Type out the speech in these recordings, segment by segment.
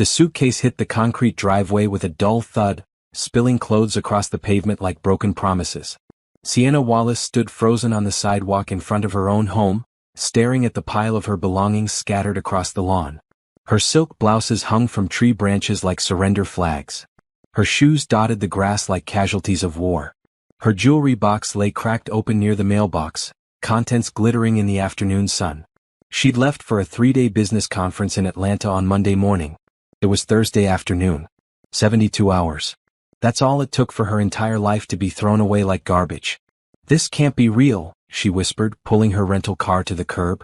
The suitcase hit the concrete driveway with a dull thud, spilling clothes across the pavement like broken promises. Sienna Wallace stood frozen on the sidewalk in front of her own home, staring at the pile of her belongings scattered across the lawn. Her silk blouses hung from tree branches like surrender flags. Her shoes dotted the grass like casualties of war. Her jewelry box lay cracked open near the mailbox, contents glittering in the afternoon sun. She'd left for a 3-day business conference in Atlanta on Monday morning. It was Thursday afternoon. 72 hours. That's all it took for her entire life to be thrown away like garbage. "This can't be real," she whispered, pulling her rental car to the curb.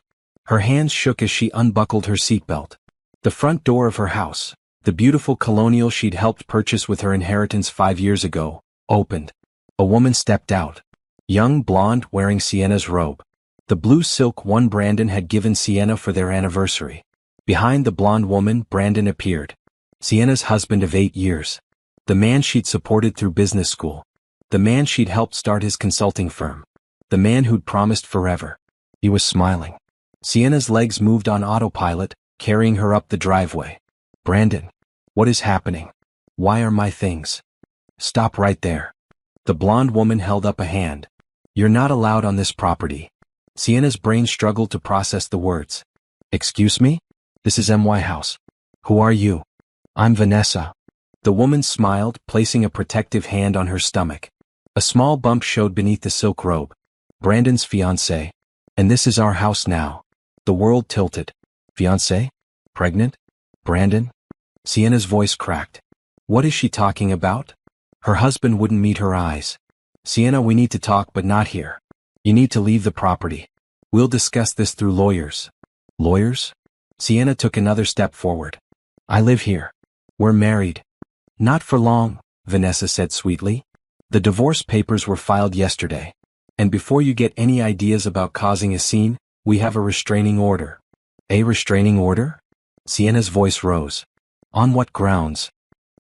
Her hands shook as she unbuckled her seatbelt. The front door of her house, the beautiful colonial she'd helped purchase with her inheritance 5 years ago, opened. A woman stepped out. Young, blonde, wearing Sienna's robe. The blue silk one Brandon had given Sienna for their anniversary. Behind the blonde woman, Brandon appeared. Sienna's husband of 8 years. The man she'd supported through business school. The man she'd helped start his consulting firm. The man who'd promised forever. He was smiling. Sienna's legs moved on autopilot, carrying her up the driveway. "Brandon, what is happening? Why are my things?" "Stop right there." The blonde woman held up a hand. "You're not allowed on this property." Sienna's brain struggled to process the words. "Excuse me? This is my house. Who are you?" "I'm Vanessa." The woman smiled, placing a protective hand on her stomach. A small bump showed beneath the silk robe. "Brandon's fiancée. And this is our house now." The world tilted. "Fiancée? Pregnant? Brandon?" Sienna's voice cracked. What is she talking about? Her husband wouldn't meet her eyes. "Sienna, we need to talk, but not here. You need to leave the property. We'll discuss this through lawyers." "Lawyers?" Sienna took another step forward. "I live here. We're married." "Not for long," Vanessa said sweetly. "The divorce papers were filed yesterday. And before you get any ideas about causing a scene, we have a restraining order." "A restraining order?" Sienna's voice rose. "On what grounds?"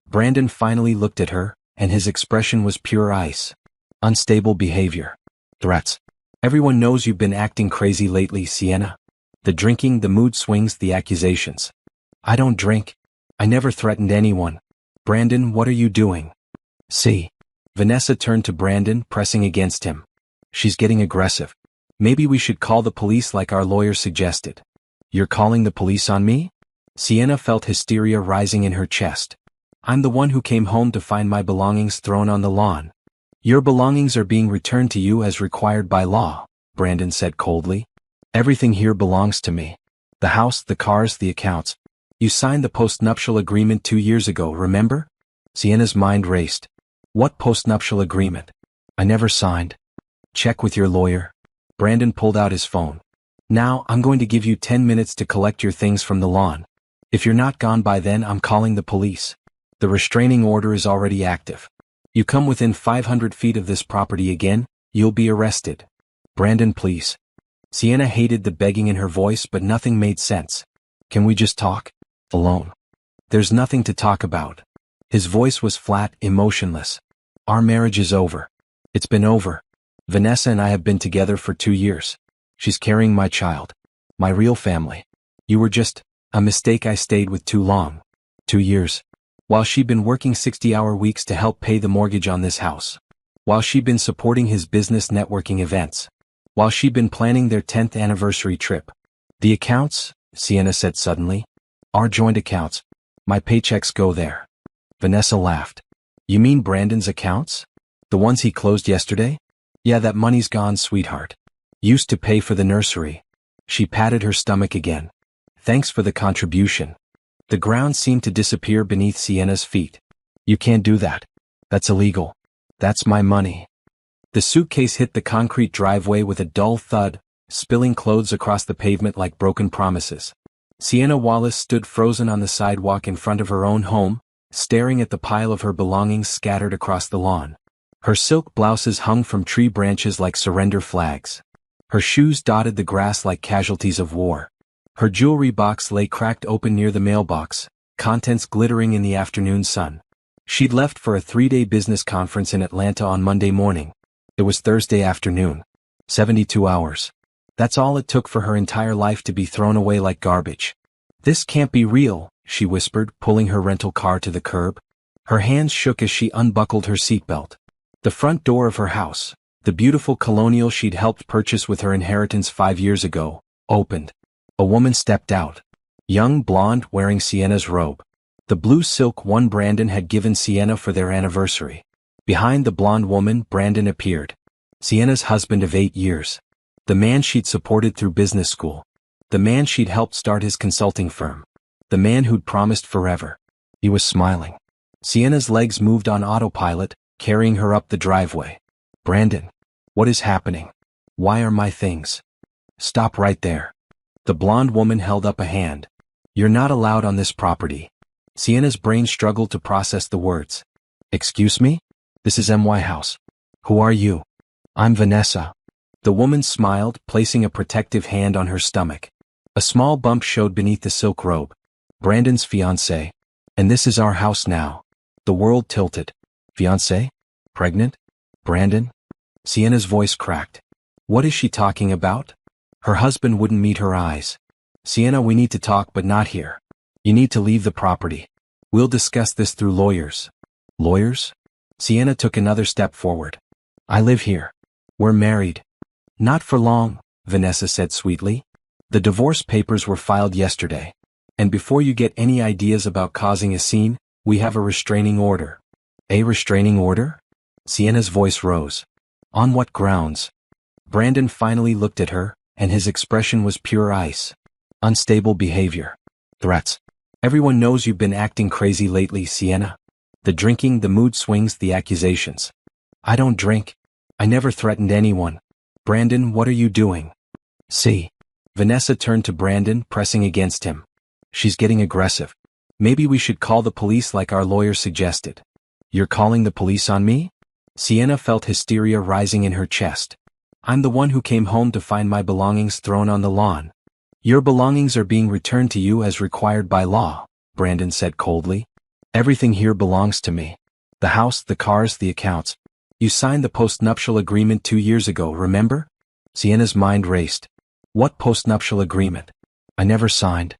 Brandon finally looked at her, and his expression was pure ice. "Unstable behavior. Threats. Everyone knows you've been acting crazy lately, Sienna. The drinking, the mood swings, the accusations." "I don't drink. I never threatened anyone." "Brandon, what are you doing?" "See." Vanessa turned to Brandon, pressing against him. "She's getting aggressive. Maybe we should call the police like our lawyer suggested." "You're calling the police on me?" Sienna felt hysteria rising in her chest. "I'm the one who came home to find my belongings thrown on the lawn." "Your belongings are being returned to you as required by law," Brandon said coldly. "Everything here belongs to me. The house, the cars, the accounts. You signed the postnuptial agreement 2 years ago, remember?" Sienna's mind raced. "What postnuptial agreement? I never signed." "Check with your lawyer." Brandon pulled out his phone. "Now, I'm going to give you 10 minutes to collect your things from the lawn. If you're not gone by then, I'm calling the police. The restraining order is already active. You come within 500 feet of this property again, you'll be arrested." "Brandon, please." Sienna hated the begging in her voice, but nothing made sense. "Can we just talk? Alone." "There's nothing to talk about." His voice was flat, emotionless. "Our marriage is over. It's been over. Vanessa and I have been together for 2 years. She's carrying my child. My real family. You were just a mistake. I stayed with too long. 2 years. While she'd been working 60-hour weeks to help pay the mortgage on this house. While she'd been supporting his business networking events. While she'd been planning their 10th anniversary trip. The accounts," Sienna said suddenly, "are joint accounts. My paychecks go there." Vanessa laughed. "You mean Brandon's accounts? The ones he closed yesterday?" "Yeah, that money's gone, sweetheart. Used to pay for the nursery." She patted her stomach again. "Thanks for the contribution." The ground seemed to disappear beneath Sienna's feet. "You can't do that. That's illegal. That's my money." The suitcase hit the concrete driveway with a dull thud, spilling clothes across the pavement like broken promises. Sienna Wallace stood frozen on the sidewalk in front of her own home, staring at the pile of her belongings scattered across the lawn. Her silk blouses hung from tree branches like surrender flags. Her shoes dotted the grass like casualties of war. Her jewelry box lay cracked open near the mailbox, contents glittering in the afternoon sun. She'd left for a 3-day business conference in Atlanta on Monday morning. It was Thursday afternoon. 72 hours. That's all it took for her entire life to be thrown away like garbage. "This can't be real," she whispered, pulling her rental car to the curb. Her hands shook as she unbuckled her seatbelt. The front door of her house, the beautiful colonial she'd helped purchase with her inheritance 5 years ago, opened. A woman stepped out. Young, blonde, wearing Sienna's robe. The blue silk one Brandon had given Sienna for their anniversary. Behind the blonde woman, Brandon appeared. Sienna's husband of 8 years. The man she'd supported through business school. The man she'd helped start his consulting firm. The man who'd promised forever. He was smiling. Sienna's legs moved on autopilot, carrying her up the driveway. Brandon. What is happening? Why are my things? Stop right there. The blonde woman held up a hand. You're not allowed on this property. Sienna's brain struggled to process the words. Excuse me? This is my house. Who are you? I'm Vanessa. The woman smiled, placing a protective hand on her stomach. A small bump showed beneath the silk robe. Brandon's fiancée. And this is our house now. The world tilted. Fiancée? Pregnant? Brandon? Sienna's voice cracked. What is she talking about? Her husband wouldn't meet her eyes. Sienna, we need to talk, but not here. You need to leave the property. We'll discuss this through lawyers. Lawyers? Sienna took another step forward. I live here. We're married. Not for long, Vanessa said sweetly. The divorce papers were filed yesterday. And before you get any ideas about causing a scene, we have a restraining order. A restraining order? Sienna's voice rose. On what grounds? Brandon finally looked at her, and his expression was pure ice. Unstable behavior. Threats. Everyone knows you've been acting crazy lately, Sienna. The drinking, the mood swings, the accusations. I don't drink. I never threatened anyone. Brandon, what are you doing? See. Vanessa turned to Brandon, pressing against him. She's getting aggressive. Maybe we should call the police like our lawyer suggested. You're calling the police on me? Sienna felt hysteria rising in her chest. I'm the one who came home to find my belongings thrown on the lawn. Your belongings are being returned to you as required by law, Brandon said coldly. Everything here belongs to me. The house, the cars, the accounts. You signed the postnuptial agreement 2 years ago, remember? Sienna's mind raced. What postnuptial agreement? I never signed.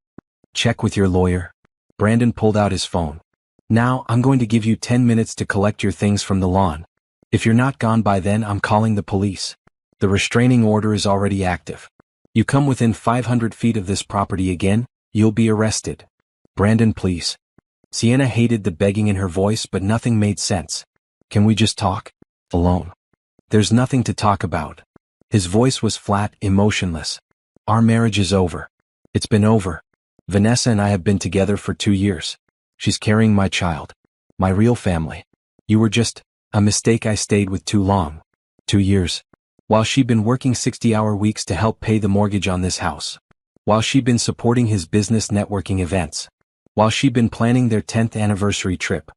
Check with your lawyer. Brandon pulled out his phone. Now, I'm going to give you 10 minutes to collect your things from the lawn. If you're not gone by then, I'm calling the police. The restraining order is already active. You come within 500 feet of this property again, you'll be arrested. Brandon, please. Sienna hated the begging in her voice, but nothing made sense. Can we just talk? Alone. There's nothing to talk about. His voice was flat, emotionless. Our marriage is over. It's been over. Vanessa and I have been together for 2 years. She's carrying my child. My real family. You were just a mistake. I stayed with too long. 2 years. While she'd been working 60-hour weeks to help pay the mortgage on this house. While she'd been supporting his business networking events. While she'd been planning their 10th anniversary trip.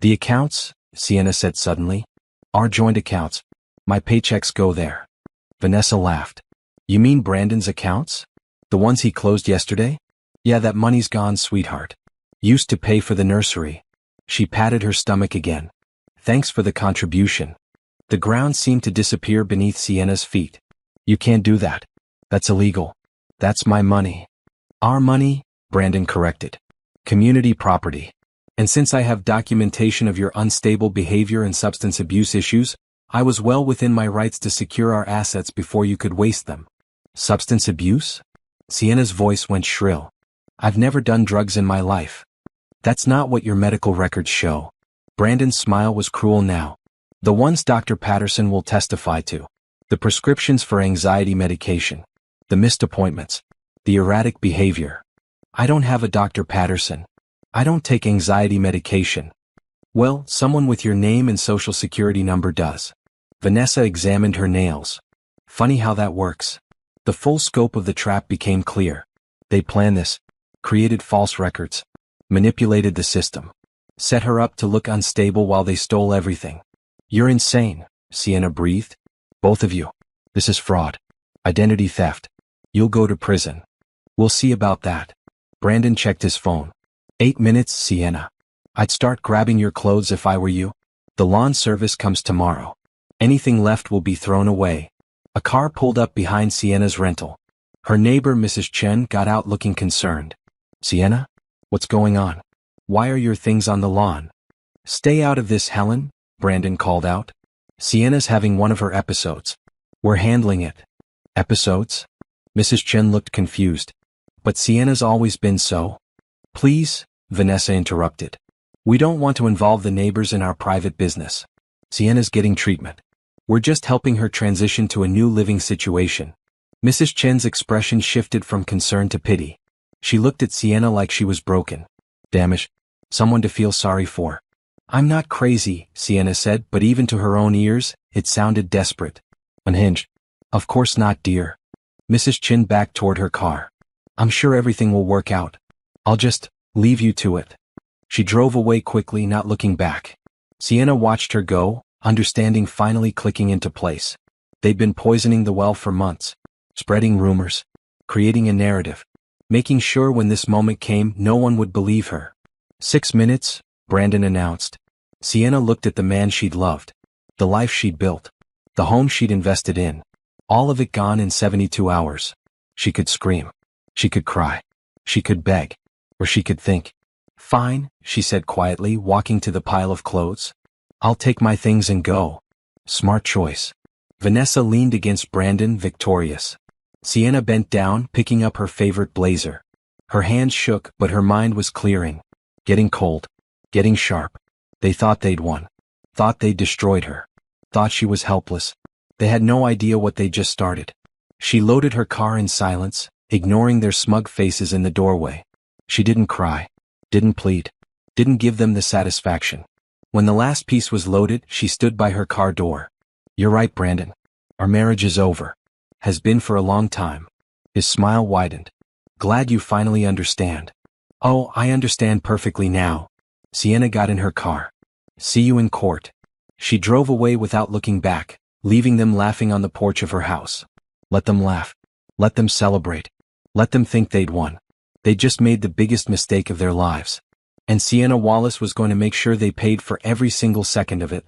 The accounts, Sienna said suddenly, are joint accounts. My paychecks go there. Vanessa laughed. You mean Brandon's accounts? The ones he closed yesterday? Yeah, that money's gone, sweetheart. Used to pay for the nursery. She patted her stomach again. Thanks for the contribution. The ground seemed to disappear beneath Sienna's feet. You can't do that. That's illegal. That's my money. Our money, Brandon corrected. Community property. And since I have documentation of your unstable behavior and substance abuse issues, I was well within my rights to secure our assets before you could waste them. Substance abuse? Sienna's voice went shrill. I've never done drugs in my life. That's not what your medical records show. Brandon's smile was cruel now. The ones Dr. Patterson will testify to. The prescriptions for anxiety medication. The missed appointments. The erratic behavior. I don't have a Dr. Patterson. I don't take anxiety medication. Well, someone with your name and social security number does. Vanessa examined her nails. Funny how that works. The full scope of the trap became clear. They planned this. Created false records. Manipulated the system. Set her up to look unstable while they stole everything. You're insane, Sienna breathed. Both of you. This is fraud. Identity theft. You'll go to prison. We'll see about that. Brandon checked his phone. 8 minutes, Sienna. I'd start grabbing your clothes if I were you. The lawn service comes tomorrow. Anything left will be thrown away. A car pulled up behind Sienna's rental. Her neighbor, Mrs. Chen, got out looking concerned. Sienna? What's going on? Why are your things on the lawn? Stay out of this, Helen, Brandon called out. Sienna's having one of her episodes. We're handling it. Episodes? Mrs. Chen looked confused. But Sienna's always been so. Please, Vanessa interrupted. We don't want to involve the neighbors in our private business. Sienna's getting treatment. We're just helping her transition to a new living situation. Mrs. Chen's expression shifted from concern to pity. She looked at Sienna like she was broken. Damage. Someone to feel sorry for. I'm not crazy, Sienna said, but even to her own ears, it sounded desperate. Unhinged. Of course not, dear. Mrs. Chen backed toward her car. I'm sure everything will work out. I'll just leave you to it. She drove away quickly, not looking back. Sienna watched her go, understanding finally clicking into place. They'd been poisoning the well for months, spreading rumors, creating a narrative, making sure when this moment came no one would believe her. 6 minutes, Brandon announced. Sienna looked at the man she'd loved, the life she'd built, the home she'd invested in. All of it gone in 72 hours. She could scream. She could cry. She could beg. Or she could think. Fine, she said quietly, walking to the pile of clothes. I'll take my things and go. Smart choice. Vanessa leaned against Brandon, victorious. Sienna bent down, picking up her favorite blazer. Her hands shook, but her mind was clearing. Getting cold. Getting sharp. They thought they'd won. Thought they'd destroyed her. Thought she was helpless. They had no idea what they'd just started. She loaded her car in silence, ignoring their smug faces in the doorway. She didn't cry. Didn't plead. Didn't give them the satisfaction. When the last piece was loaded, she stood by her car door. You're right, Brandon. Our marriage is over. Has been for a long time. His smile widened. Glad you finally understand. Oh, I understand perfectly now. Sienna got in her car. See you in court. She drove away without looking back, leaving them laughing on the porch of her house. Let them laugh. Let them celebrate. Let them think they'd won. They just made the biggest mistake of their lives. And Sienna Wallace was going to make sure they paid for every single second of it.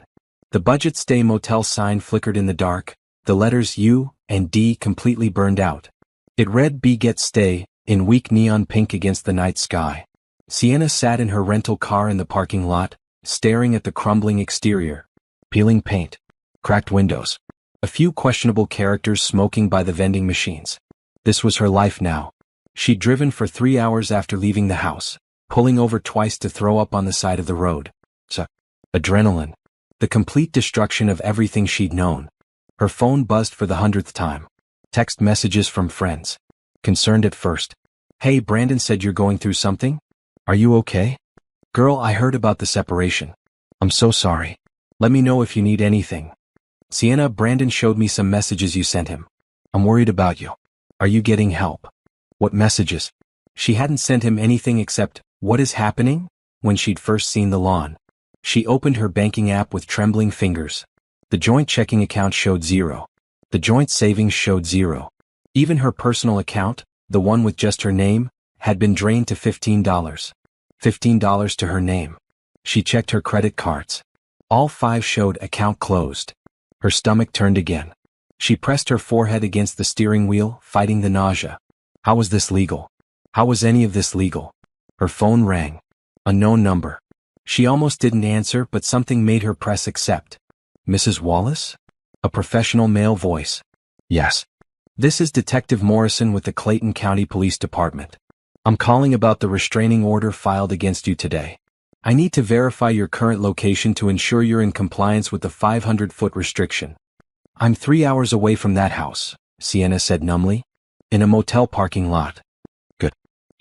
The Budget Stay Motel sign flickered in the dark, the letters U and D completely burned out. It read B Get Stay, in weak neon pink against the night sky. Sienna sat in her rental car in the parking lot, staring at the crumbling exterior. Peeling paint. Cracked windows. A few questionable characters smoking by the vending machines. This was her life now. She'd driven for 3 hours after leaving the house, pulling over twice to throw up on the side of the road. Adrenaline. The complete destruction of everything she'd known. Her phone buzzed for the 100th time. Text messages from friends. Concerned at first. Hey, Brandon said you're going through something? Are you okay? Girl, I heard about the separation. I'm so sorry. Let me know if you need anything. Sienna, Brandon showed me some messages you sent him. I'm worried about you. Are you getting help? What messages? She hadn't sent him anything except, what is happening? When she'd first seen the lawn. She opened her banking app with trembling fingers. The joint checking account showed 0. The joint savings showed 0. Even her personal account, the one with just her name, had been drained to $15. $15 to her name. She checked her credit cards. All 5 showed account closed. Her stomach turned again. She pressed her forehead against the steering wheel, fighting the nausea. How was this legal? How was any of this legal? Her phone rang. Unknown number. She almost didn't answer, but something made her press accept. Mrs. Wallace? A professional male voice. Yes. This is Detective Morrison with the Clayton County Police Department. I'm calling about the restraining order filed against you today. I need to verify your current location to ensure you're in compliance with the 500-foot restriction. I'm 3 hours away from that house, Sienna said numbly. In a motel parking lot. Good.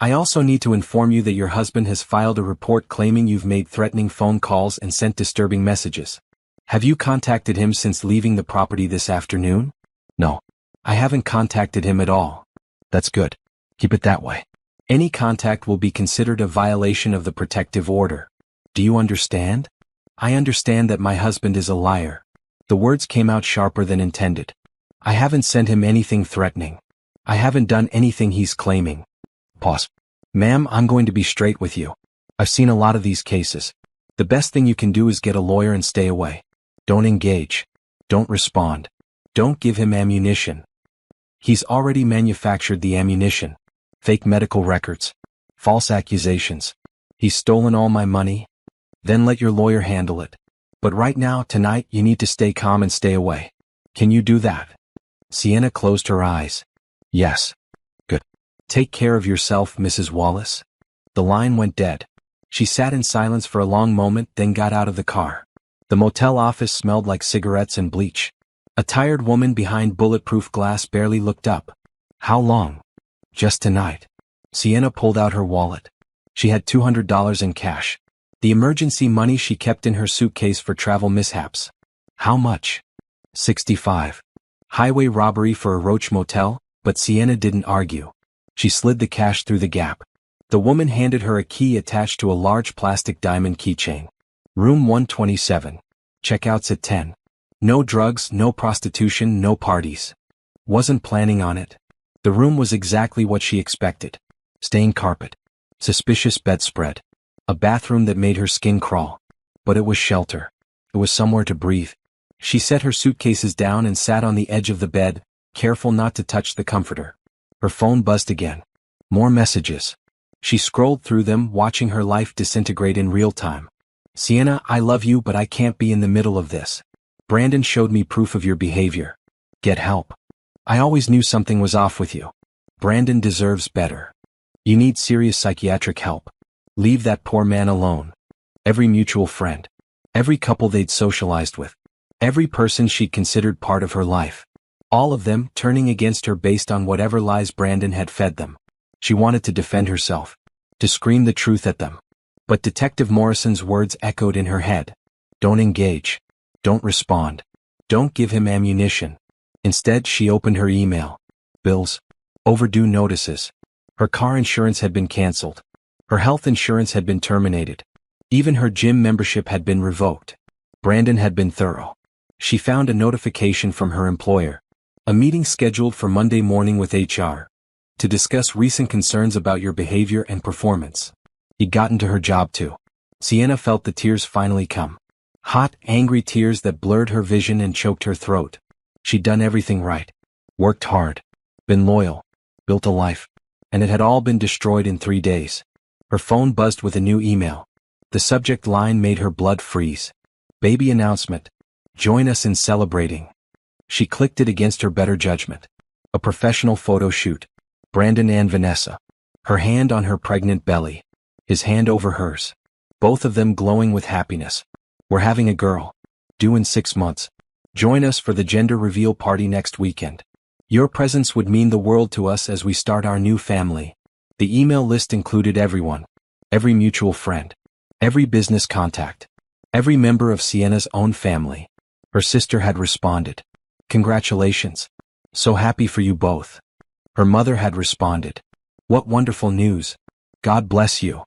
I also need to inform you that your husband has filed a report claiming you've made threatening phone calls and sent disturbing messages. Have you contacted him since leaving the property this afternoon? No. I haven't contacted him at all. That's good. Keep it that way. Any contact will be considered a violation of the protective order. Do you understand? I understand that my husband is a liar. The words came out sharper than intended. I haven't sent him anything threatening. I haven't done anything he's claiming. Pause. Ma'am, I'm going to be straight with you. I've seen a lot of these cases. The best thing you can do is get a lawyer and stay away. Don't engage. Don't respond. Don't give him ammunition. He's already manufactured the ammunition. Fake medical records. False accusations. He's stolen all my money? Then let your lawyer handle it. But right now, tonight, you need to stay calm and stay away. Can you do that? Sienna closed her eyes. Yes. Good. Take care of yourself, Mrs. Wallace. The line went dead. She sat in silence for a long moment, then got out of the car. The motel office smelled like cigarettes and bleach. A tired woman behind bulletproof glass barely looked up. How long? Just tonight. Sienna pulled out her wallet. She had $200 in cash. The emergency money she kept in her suitcase for travel mishaps. How much? 65. Highway robbery for a roach motel, but Sienna didn't argue. She slid the cash through the gap. The woman handed her a key attached to a large plastic diamond keychain. Room 127. Checkouts at 10. No drugs, no prostitution, no parties. Wasn't planning on it. The room was exactly what she expected. Stained carpet. Suspicious bedspread. A bathroom that made her skin crawl. But it was shelter. It was somewhere to breathe. She set her suitcases down and sat on the edge of the bed, careful not to touch the comforter. Her phone buzzed again. More messages. She scrolled through them, watching her life disintegrate in real time. Sienna, I love you, but I can't be in the middle of this. Brandon showed me proof of your behavior. Get help. I always knew something was off with you. Brandon deserves better. You need serious psychiatric help. Leave that poor man alone. Every mutual friend. Every couple they'd socialized with. Every person she'd considered part of her life. All of them turning against her based on whatever lies Brandon had fed them. She wanted to defend herself. To scream the truth at them. But Detective Morrison's words echoed in her head. Don't engage. Don't respond. Don't give him ammunition. Instead, she opened her email. Bills. Overdue notices. Her car insurance had been canceled. Her health insurance had been terminated. Even her gym membership had been revoked. Brandon had been thorough. She found a notification from her employer. A meeting scheduled for Monday morning with HR. To discuss recent concerns about your behavior and performance. He'd gotten to her job too. Sienna felt the tears finally come. Hot, angry tears that blurred her vision and choked her throat. She'd done everything right. Worked hard. Been loyal. Built a life. And it had all been destroyed in 3 days. Her phone buzzed with a new email. The subject line made her blood freeze. Baby announcement. Join us in celebrating. She clicked it against her better judgment. A professional photo shoot. Brandon and Vanessa. Her hand on her pregnant belly. His hand over hers. Both of them glowing with happiness. We're having a girl. Due in 6 months. Join us for the gender reveal party next weekend. Your presence would mean the world to us as we start our new family. The email list included everyone. Every mutual friend. Every business contact. Every member of Sienna's own family. Her sister had responded. Congratulations. So happy for you both. Her mother had responded. What wonderful news. God bless you.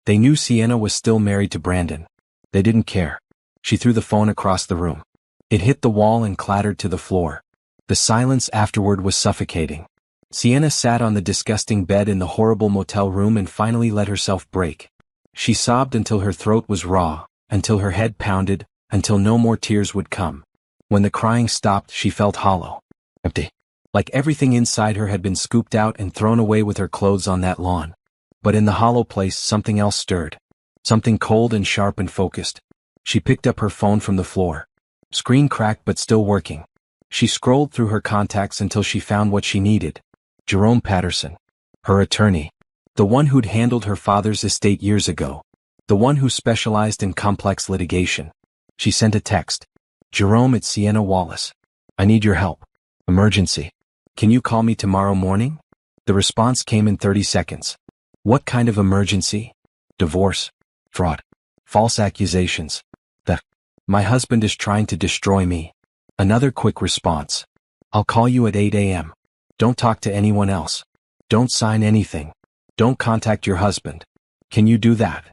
They knew Sienna was still married to Brandon. They didn't care. She threw the phone across the room. It hit the wall and clattered to the floor. The silence afterward was suffocating. Sienna sat on the disgusting bed in the horrible motel room and finally let herself break. She sobbed until her throat was raw, until her head pounded, until no more tears would come. When the crying stopped, she felt hollow. Empty. Like everything inside her had been scooped out and thrown away with her clothes on that lawn. But in the hollow place, something else stirred. Something cold and sharp and focused. She picked up her phone from the floor. Screen cracked but still working. She scrolled through her contacts until she found what she needed. Jerome Patterson. Her attorney. The one who'd handled her father's estate years ago. The one who specialized in complex litigation. She sent a text. Jerome, it's Sienna Wallace. I need your help. Emergency. Can you call me tomorrow morning? The response came in 30 seconds. What kind of emergency? Divorce. Fraud. False accusations. Theft. My husband is trying to destroy me. Another quick response. I'll call you at 8 a.m. Don't talk to anyone else. Don't sign anything. Don't contact your husband. Can you do that?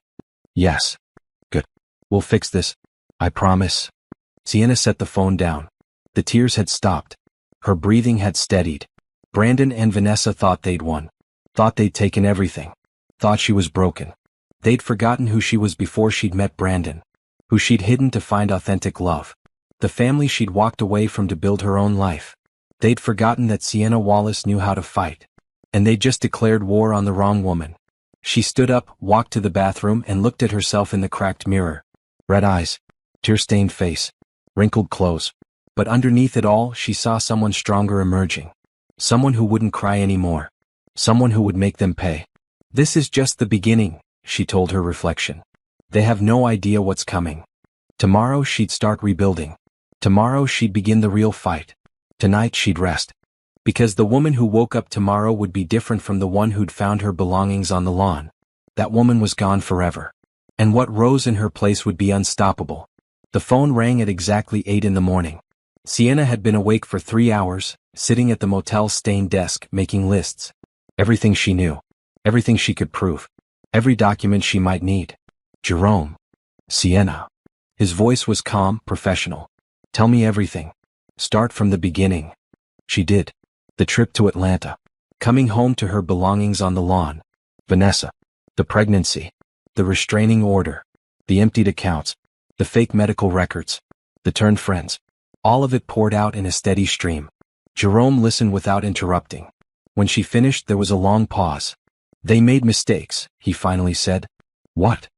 Yes. Good. We'll fix this. I promise. Sienna set the phone down. The tears had stopped. Her breathing had steadied. Brandon and Vanessa thought they'd won. Thought they'd taken everything. Thought she was broken. They'd forgotten who she was before she'd met Brandon. Who she'd hidden to find authentic love. The family she'd walked away from to build her own life. They'd forgotten that Sienna Wallace knew how to fight. And they'd just declared war on the wrong woman. She stood up, walked to the bathroom, and looked at herself in the cracked mirror. Red eyes, tear-stained face, wrinkled clothes. But underneath it all, she saw someone stronger emerging. Someone who wouldn't cry anymore. Someone who would make them pay. This is just the beginning, she told her reflection. They have no idea what's coming. Tomorrow she'd start rebuilding. Tomorrow she'd begin the real fight. Tonight she'd rest. Because the woman who woke up tomorrow would be different from the one who'd found her belongings on the lawn. That woman was gone forever. And what rose in her place would be unstoppable. The phone rang at exactly 8 in the morning. Sienna had been awake for 3 hours, sitting at the motel's stained desk, making lists. Everything she knew. Everything she could prove. Every document she might need. Jerome. Sienna. His voice was calm, professional. Tell me everything. Start from the beginning. She did. The trip to Atlanta. Coming home to her belongings on the lawn. Vanessa. The pregnancy. The restraining order. The emptied accounts. The fake medical records. The turned friends. All of it poured out in a steady stream. Jerome listened without interrupting. When she finished, there was a long pause. They made mistakes, he finally said. What?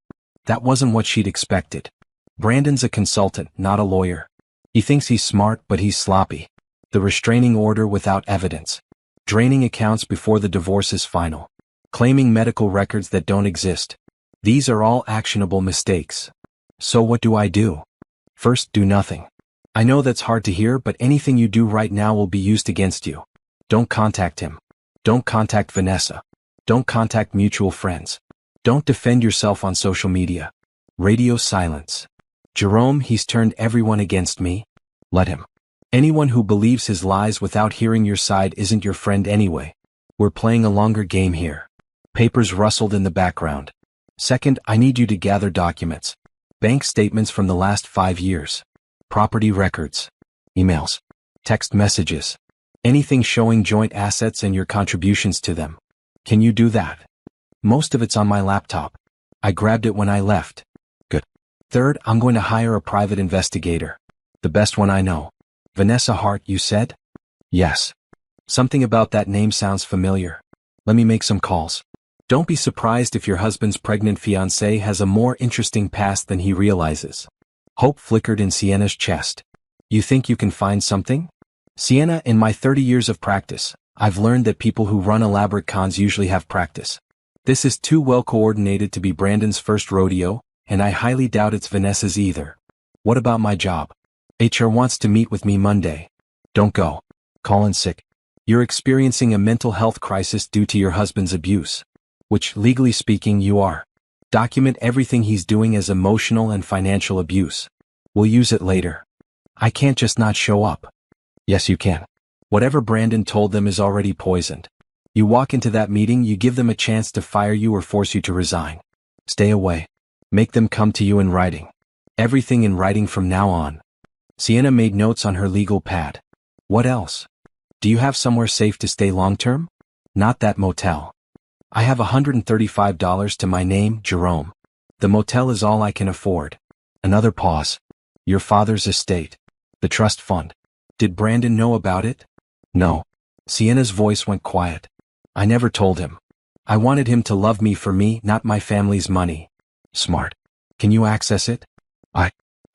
That wasn't what she'd expected. Brandon's a consultant, not a lawyer. He thinks he's smart, but he's sloppy. The restraining order without evidence. Draining accounts before the divorce is final. Claiming medical records that don't exist. These are all actionable mistakes. So what do I do? First, do nothing. I know that's hard to hear, but anything you do right now will be used against you. Don't contact him. Don't contact Vanessa. Don't contact mutual friends. Don't defend yourself on social media. Radio silence. Jerome, he's turned everyone against me. Let him. Anyone who believes his lies without hearing your side isn't your friend anyway. We're playing a longer game here. Papers rustled in the background. Second, I need you to gather documents. Bank statements from the last 5 years. Property records. Emails. Text messages. Anything showing joint assets and your contributions to them. Can you do that? Most of it's on my laptop. I grabbed it when I left. Good. Third, I'm going to hire a private investigator. The best one I know. Vanessa Hart, you said? Yes. Something about that name sounds familiar. Let me make some calls. Don't be surprised if your husband's pregnant fiancée has a more interesting past than he realizes. Hope flickered in Sienna's chest. You think you can find something? Sienna, in my 30 years of practice, I've learned that people who run elaborate cons usually have practice. This is too well coordinated to be Brandon's first rodeo, and I highly doubt it's Vanessa's either. What about my job? HR wants to meet with me Monday. Don't go. Call in sick. You're experiencing a mental health crisis due to your husband's abuse. Which, legally speaking, you are. Document everything he's doing as emotional and financial abuse. We'll use it later. I can't just not show up. Yes, you can. Whatever Brandon told them is already poisoned. You walk into that meeting, you give them a chance to fire you or force you to resign. Stay away. Make them come to you in writing. Everything in writing from now on. Sienna made notes on her legal pad. What else? Do you have somewhere safe to stay long-term? Not that motel. I have $135 to my name, Jerome. The motel is all I can afford. Another pause. Your father's estate. The trust fund. Did Brandon know about it? No. Sienna's voice went quiet. I never told him. I wanted him to love me for me, not my family's money. Smart. Can you access it?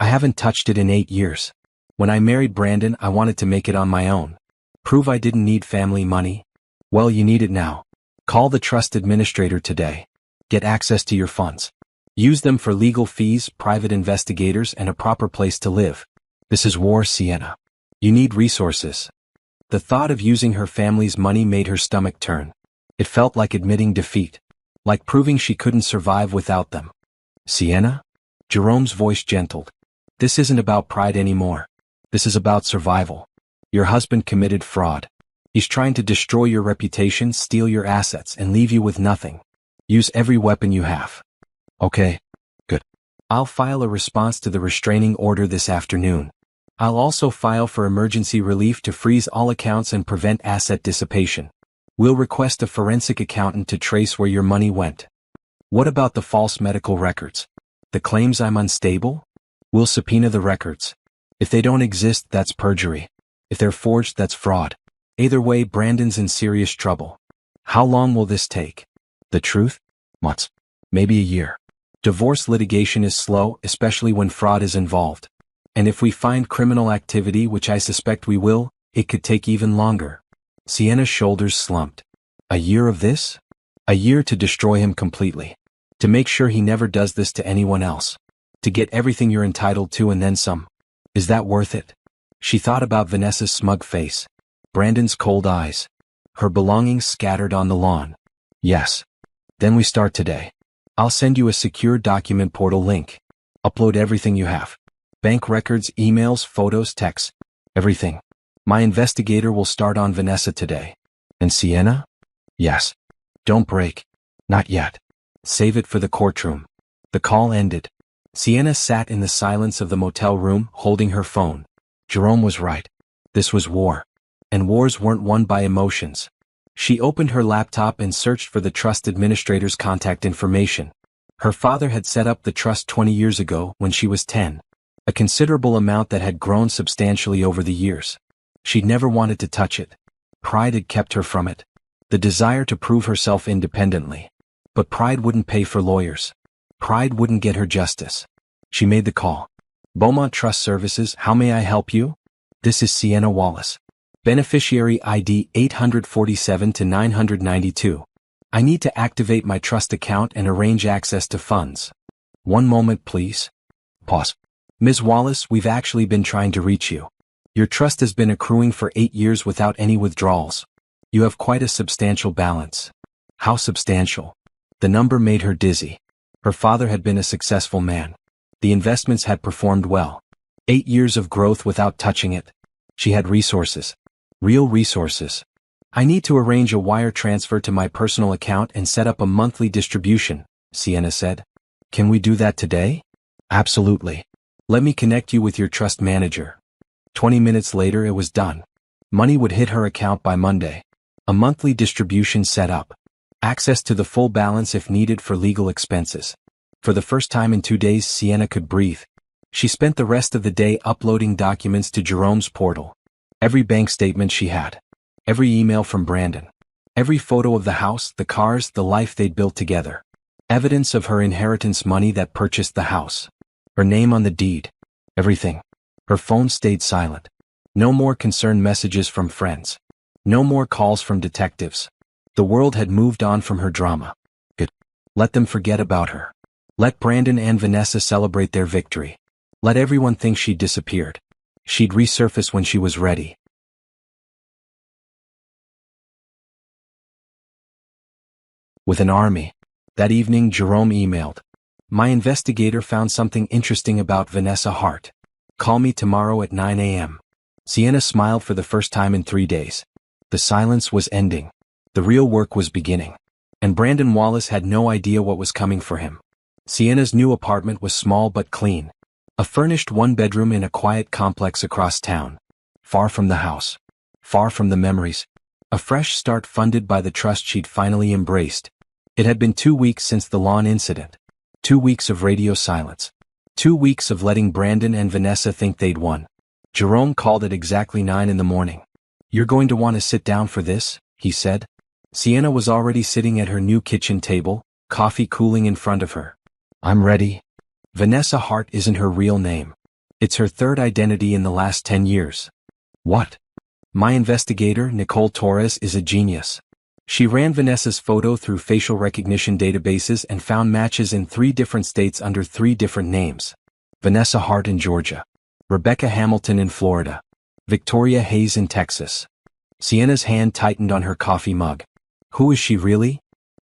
I haven't touched it in 8 years. When I married Brandon, I wanted to make it on my own. Prove I didn't need family money. Well, you need it now. Call the trust administrator today. Get access to your funds. Use them for legal fees, private investigators, and a proper place to live. This is war, Sienna. You need resources. The thought of using her family's money made her stomach turn. It felt like admitting defeat. Like proving she couldn't survive without them. Sienna? Jerome's voice gentled. This isn't about pride anymore. This is about survival. Your husband committed fraud. He's trying to destroy your reputation, steal your assets, and leave you with nothing. Use every weapon you have. Okay. Good. I'll file a response to the restraining order this afternoon. I'll also file for emergency relief to freeze all accounts and prevent asset dissipation. We'll request a forensic accountant to trace where your money went. What about the false medical records? The claims I'm unstable? We'll subpoena the records. If they don't exist, that's perjury. If they're forged, that's fraud. Either way, Brandon's in serious trouble. How long will this take? The truth? Months. Maybe a year. Divorce litigation is slow, especially when fraud is involved. And if we find criminal activity, which I suspect we will, it could take even longer. Sienna's shoulders slumped. A year of this? A year to destroy him completely. To make sure he never does this to anyone else. To get everything you're entitled to and then some. Is that worth it? She thought about Vanessa's smug face. Brandon's cold eyes. Her belongings scattered on the lawn. Yes. Then we start today. I'll send you a secure document portal link. Upload everything you have. Bank records, emails, photos, texts. Everything. My investigator will start on Vanessa today. And Sienna? Yes. Don't break. Not yet. Save it for the courtroom. The call ended. Sienna sat in the silence of the motel room, holding her phone. Jerome was right. This was war. And wars weren't won by emotions. She opened her laptop and searched for the trust administrator's contact information. Her father had set up the trust 20 years ago when she was 10. A considerable amount that had grown substantially over the years. She'd never wanted to touch it. Pride had kept her from it. The desire to prove herself independently. But pride wouldn't pay for lawyers. Pride wouldn't get her justice. She made the call. Beaumont Trust Services, how may I help you? This is Sienna Wallace. Beneficiary ID 847 to 992. I need to activate my trust account and arrange access to funds. One moment, please. Pause. Ms. Wallace, we've actually been trying to reach you. Your trust has been accruing for 8 years without any withdrawals. You have quite a substantial balance. How substantial? The number made her dizzy. Her father had been a successful man. The investments had performed well. 8 years of growth without touching it. She had resources. Real resources. I need to arrange a wire transfer to my personal account and set up a monthly distribution, Sienna said. Can we do that today? Absolutely. Let me connect you with your trust manager. 20 minutes later it was done. Money would hit her account by Monday. A monthly distribution set up. Access to the full balance if needed for legal expenses. For the first time in 2 days Sienna could breathe. She spent the rest of the day uploading documents to Jerome's portal. Every bank statement she had. Every email from Brandon. Every photo of the house, the cars, the life they'd built together. Evidence of her inheritance money that purchased the house. Her name on the deed. Everything. Her phone stayed silent. No more concerned messages from friends. No more calls from detectives. The world had moved on from her drama. Good. Let them forget about her. Let Brandon and Vanessa celebrate their victory. Let everyone think she'd disappeared. She'd resurface when she was ready. With an army. That evening Jerome emailed. My investigator found something interesting about Vanessa Hart. Call me tomorrow at 9 a.m. Sienna smiled for the first time in 3 days. The silence was ending. The real work was beginning. And Brandon Wallace had no idea what was coming for him. Sienna's new apartment was small but clean. A furnished one-bedroom in a quiet complex across town. Far from the house. Far from the memories. A fresh start funded by the trust she'd finally embraced. It had been 2 weeks since the lawn incident. 2 weeks of radio silence. 2 weeks of letting Brandon and Vanessa think they'd won. Jerome called at exactly 9 in the morning. You're going to want to sit down for this, he said. Sienna was already sitting at her new kitchen table, coffee cooling in front of her. I'm ready. Vanessa Hart isn't her real name. It's her third identity in the last 10 years. What? My investigator, Nicole Torres, is a genius. She ran Vanessa's photo through facial recognition databases and found matches in 3 different states under 3 different names. Vanessa Hart in Georgia. Rebecca Hamilton in Florida. Victoria Hayes in Texas. Sienna's hand tightened on her coffee mug. Who is she really?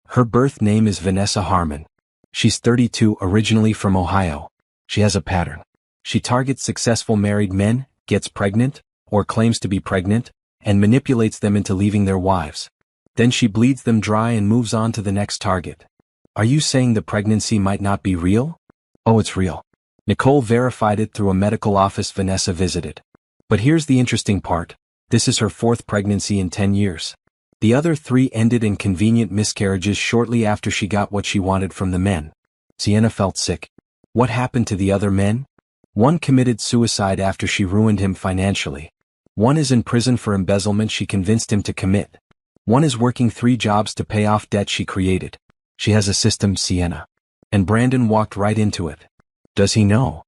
Her birth name is Vanessa Harmon. She's 32, originally from Ohio. She has a pattern. She targets successful married men, gets pregnant, or claims to be pregnant, and manipulates them into leaving their wives. Then she bleeds them dry and moves on to the next target. Are you saying the pregnancy might not be real? Oh, it's real. Nicole verified it through a medical office Vanessa visited. But here's the interesting part. This is her 4th pregnancy in 10 years. The other 3 ended in convenient miscarriages shortly after she got what she wanted from the men. Sienna felt sick. What happened to the other men? One committed suicide after she ruined him financially. One is in prison for embezzlement she convinced him to commit. One is working 3 jobs to pay off debt she created. She has a system, Sienna. And Brandon walked right into it. Does he know?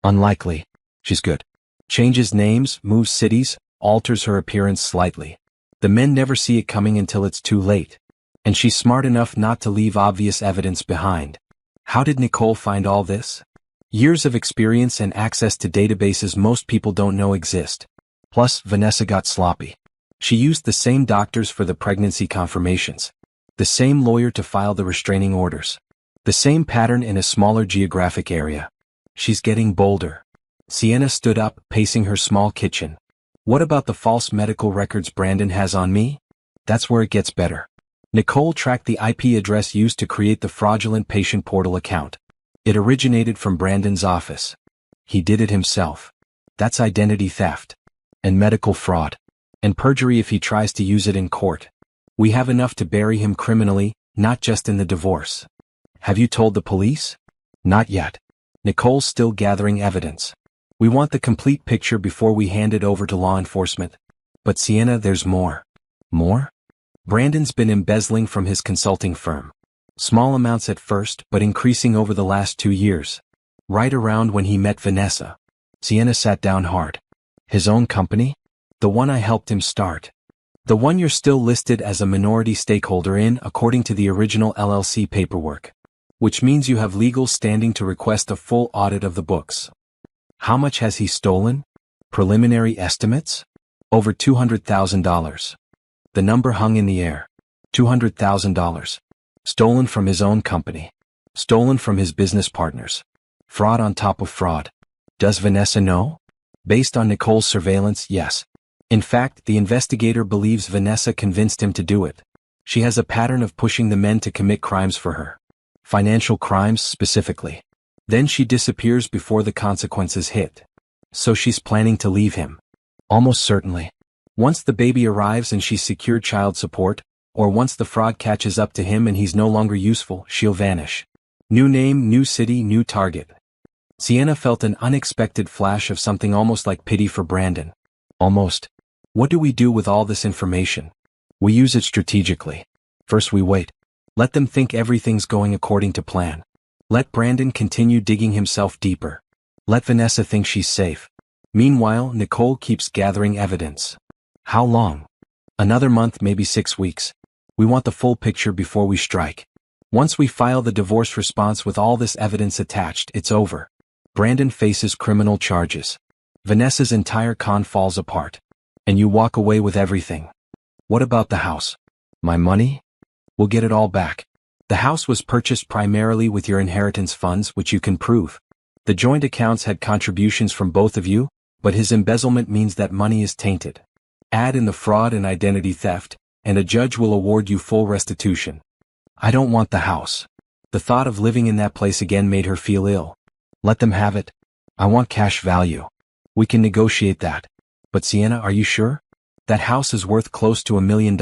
Unlikely. She's good. Changes names, moves cities, alters her appearance slightly. The men never see it coming until it's too late. And she's smart enough not to leave obvious evidence behind. How did Nicole find all this? Years of experience and access to databases most people don't know exist. Plus, Vanessa got sloppy. She used the same doctors for the pregnancy confirmations. The same lawyer to file the restraining orders. The same pattern in a smaller geographic area. She's getting bolder. Sienna stood up, pacing her small kitchen. What about the false medical records Brandon has on me? That's where it gets better. Nicole tracked the IP address used to create the fraudulent patient portal account. It originated from Brandon's office. He did it himself. That's identity theft. And medical fraud. And perjury if he tries to use it in court. We have enough to bury him criminally, not just in the divorce. Have you told the police? Not yet. Nicole's still gathering evidence. We want the complete picture before we hand it over to law enforcement. But Sienna, there's more. More? Brandon's been embezzling from his consulting firm. Small amounts at first, but increasing over the last 2 years. Right around when he met Vanessa. Sienna sat down hard. His own company? The one I helped him start. The one you're still listed as a minority stakeholder in according to the original LLC paperwork. Which means you have legal standing to request a full audit of the books. How much has he stolen? Preliminary estimates? Over $200,000. The number hung in the air. $200,000. Stolen from his own company. Stolen from his business partners. Fraud on top of fraud. Does Vanessa know? Based on Nicole's surveillance, yes. In fact, the investigator believes Vanessa convinced him to do it. She has a pattern of pushing the men to commit crimes for her. Financial crimes, specifically. Then she disappears before the consequences hit. So she's planning to leave him. Almost certainly. Once the baby arrives and she's secured child support, or once the fraud catches up to him and he's no longer useful, she'll vanish. New name, new city, new target. Sienna felt an unexpected flash of something almost like pity for Brandon. Almost. What do we do with all this information? We use it strategically. First we wait. Let them think everything's going according to plan. Let Brandon continue digging himself deeper. Let Vanessa think she's safe. Meanwhile, Nicole keeps gathering evidence. How long? Another month, maybe 6 weeks. We want the full picture before we strike. Once we file the divorce response with all this evidence attached, it's over. Brandon faces criminal charges. Vanessa's entire con falls apart. And you walk away with everything. What about the house? My money? We'll get it all back. The house was purchased primarily with your inheritance funds, which you can prove. The joint accounts had contributions from both of you, but his embezzlement means that money is tainted. Add in the fraud and identity theft, and a judge will award you full restitution. I don't want the house. The thought of living in that place again made her feel ill. Let them have it. I want cash value. We can negotiate that. But Sienna, are you sure? That house is worth close to $1 million.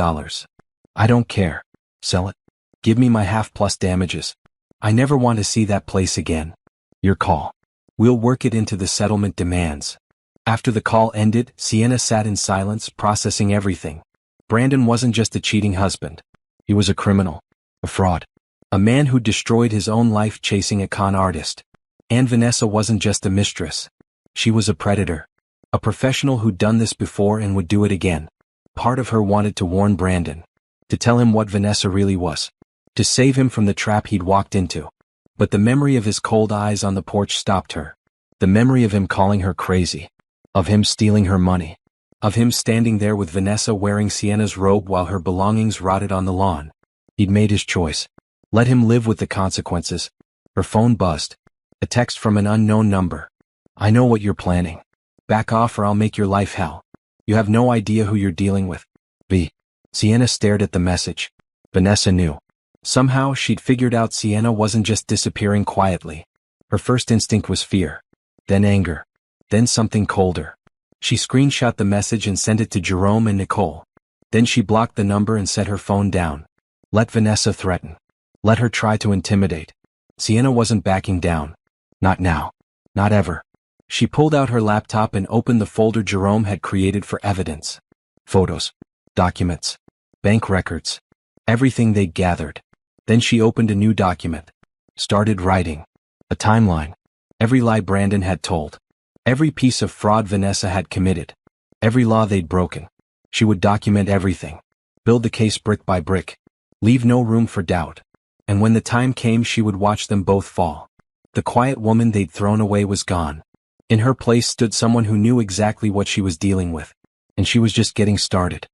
I don't care. Sell it. Give me my half plus damages. I never want to see that place again. Your call. We'll work it into the settlement demands. After the call ended, Sienna sat in silence, processing everything. Brandon wasn't just a cheating husband. He was a criminal. A fraud. A man who destroyed his own life chasing a con artist. And Vanessa wasn't just a mistress. She was a predator. A professional who'd done this before and would do it again. Part of her wanted to warn Brandon. To tell him what Vanessa really was. To save him from the trap he'd walked into. But the memory of his cold eyes on the porch stopped her. The memory of him calling her crazy. Of him stealing her money. Of him standing there with Vanessa wearing Sienna's robe while her belongings rotted on the lawn. He'd made his choice. Let him live with the consequences. Her phone buzzed. A text from an unknown number. I know what you're planning. Back off or I'll make your life hell. You have no idea who you're dealing with. B. Sienna stared at the message. Vanessa knew. Somehow she'd figured out Sienna wasn't just disappearing quietly. Her first instinct was fear. Then anger. Then something colder. She screenshot the message and sent it to Jerome and Nicole. Then she blocked the number and set her phone down. Let Vanessa threaten. Let her try to intimidate. Sienna wasn't backing down. Not now. Not ever. She pulled out her laptop and opened the folder Jerome had created for evidence. Photos. Documents. Bank records. Everything they gathered. Then she opened a new document. Started writing. A timeline. Every lie Brandon had told. Every piece of fraud Vanessa had committed. Every law they'd broken. She would document everything. Build the case brick by brick. Leave no room for doubt. And when the time came, she would watch them both fall. The quiet woman they'd thrown away was gone. In her place stood someone who knew exactly what she was dealing with. And she was just getting started.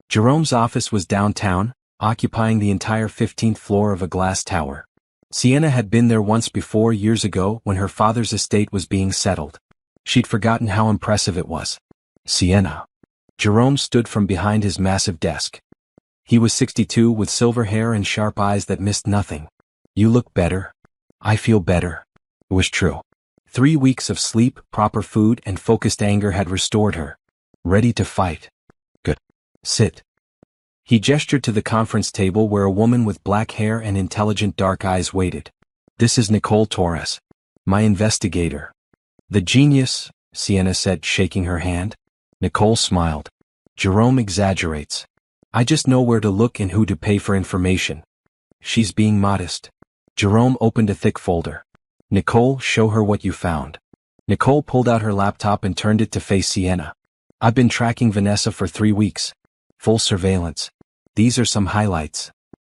Jerome's office was downtown, occupying the entire 15th floor of a glass tower. Sienna had been there once before, years ago, when her father's estate was being settled. She'd forgotten how impressive it was. Sienna. Jerome stood from behind his massive desk. He was 62, with silver hair and sharp eyes that missed nothing. You look better. I feel better. It was true. 3 weeks of sleep, proper food, and focused anger had restored her. Ready to fight. Good. Sit. He gestured to the conference table where a woman with black hair and intelligent dark eyes waited. This is Nicole Torres. My investigator. The genius, Sienna said, shaking her hand. Nicole smiled. Jerome exaggerates. I just know where to look and who to pay for information. She's being modest. Jerome opened a thick folder. Nicole, show her what you found. Nicole pulled out her laptop and turned it to face Sienna. I've been tracking Vanessa for 3 weeks. Full surveillance. These are some highlights.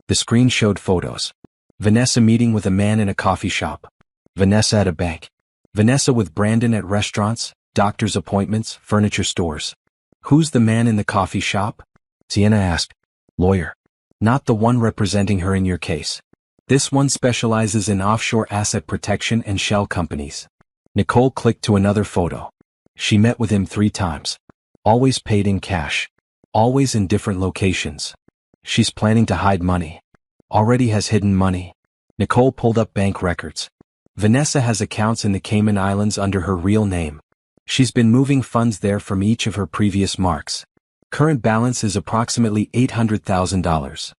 The screen showed photos. Vanessa meeting with a man in a coffee shop. Vanessa at a bank. Vanessa with Brandon at restaurants, doctor's appointments, furniture stores. Who's the man in the coffee shop? Sienna asked. Lawyer. Not the one representing her in your case. This one specializes in offshore asset protection and shell companies. Nicole clicked to another photo. She met with him 3 times. Always paid in cash. Always in different locations. She's planning to hide money. Already has hidden money. Nicole pulled up bank records. Vanessa has accounts in the Cayman Islands under her real name. She's been moving funds there from each of her previous marks. Current balance is approximately $800,000.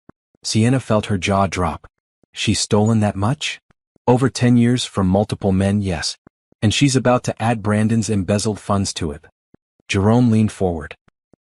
Sienna felt her jaw drop. She's stolen that much? Over 10 years from multiple men, yes. And she's about to add Brandon's embezzled funds to it. Jerome leaned forward.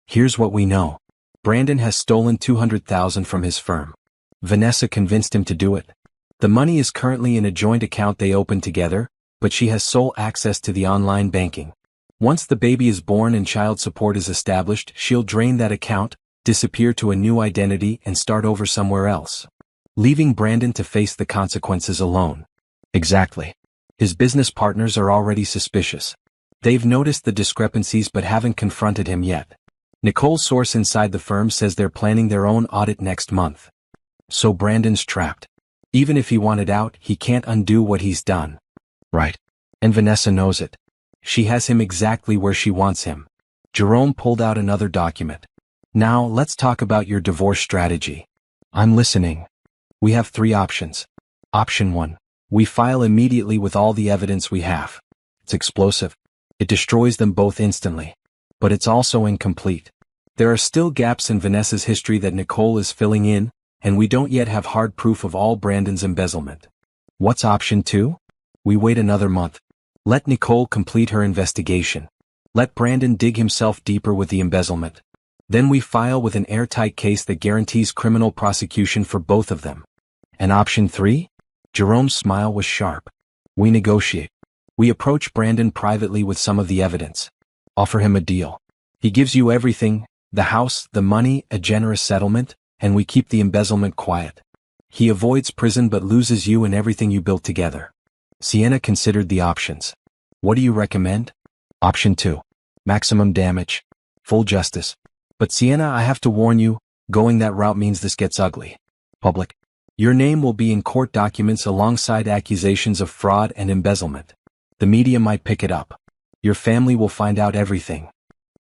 Here's what we know. Brandon has stolen $200,000 from his firm. Vanessa convinced him to do it. The money is currently in a joint account they opened together, but she has sole access to the online banking. Once the baby is born and child support is established, she'll drain that account, disappear to a new identity, and start over somewhere else. Leaving Brandon to face the consequences alone. Exactly. His business partners are already suspicious. They've noticed the discrepancies but haven't confronted him yet. Nicole's source inside the firm says they're planning their own audit next month. So Brandon's trapped. Even if he wanted out, he can't undo what he's done. Right. And Vanessa knows it. She has him exactly where she wants him. Jerome pulled out another document. Now, let's talk about your divorce strategy. I'm listening. We have 3 options. Option 1. We file immediately with all the evidence we have. It's explosive. It destroys them both instantly. But it's also incomplete. There are still gaps in Vanessa's history that Nicole is filling in, and we don't yet have hard proof of all Brandon's embezzlement. What's option 2? We wait another month. Let Nicole complete her investigation. Let Brandon dig himself deeper with the embezzlement. Then we file with an airtight case that guarantees criminal prosecution for both of them. And option 3? Jerome's smile was sharp. We negotiate. We approach Brandon privately with some of the evidence. Offer him a deal. He gives you everything, the house, the money, a generous settlement, and we keep the embezzlement quiet. He avoids prison but loses you and everything you built together. Sienna considered the options. What do you recommend? Option 2. Maximum damage. Full justice. But Sienna, I have to warn you, going that route means this gets ugly. Public. Your name will be in court documents alongside accusations of fraud and embezzlement. The media might pick it up. Your family will find out everything.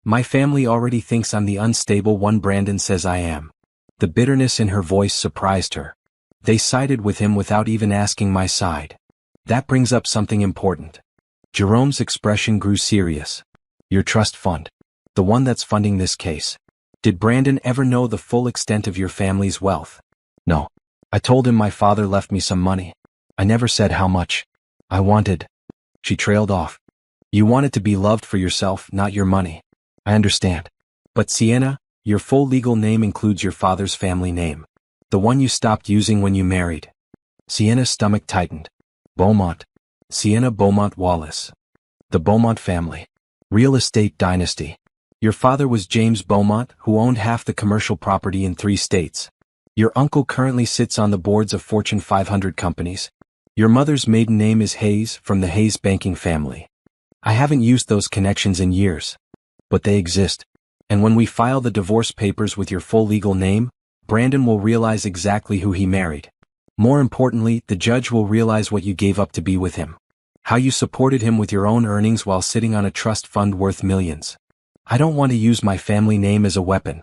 My family already thinks I'm the unstable one Brandon says I am. The bitterness in her voice surprised her. They sided with him without even asking my side. That brings up something important. Jerome's expression grew serious. Your trust fund. The one that's funding this case. Did Brandon ever know the full extent of your family's wealth? No. I told him my father left me some money. I never said how much. I wanted. She trailed off. You wanted to be loved for yourself, not your money. I understand. But Sienna, your full legal name includes your father's family name. The one you stopped using when you married. Sienna's stomach tightened. Beaumont. Sienna Beaumont Wallace. The Beaumont family. Real estate dynasty. Your father was James Beaumont, who owned half the commercial property in 3 states. Your uncle currently sits on the boards of Fortune 500 companies. Your mother's maiden name is Hayes, from the Hayes banking family. I haven't used those connections in years. But they exist. And when we file the divorce papers with your full legal name, Brandon will realize exactly who he married. More importantly, the judge will realize what you gave up to be with him. How you supported him with your own earnings while sitting on a trust fund worth millions. I don't want to use my family name as a weapon.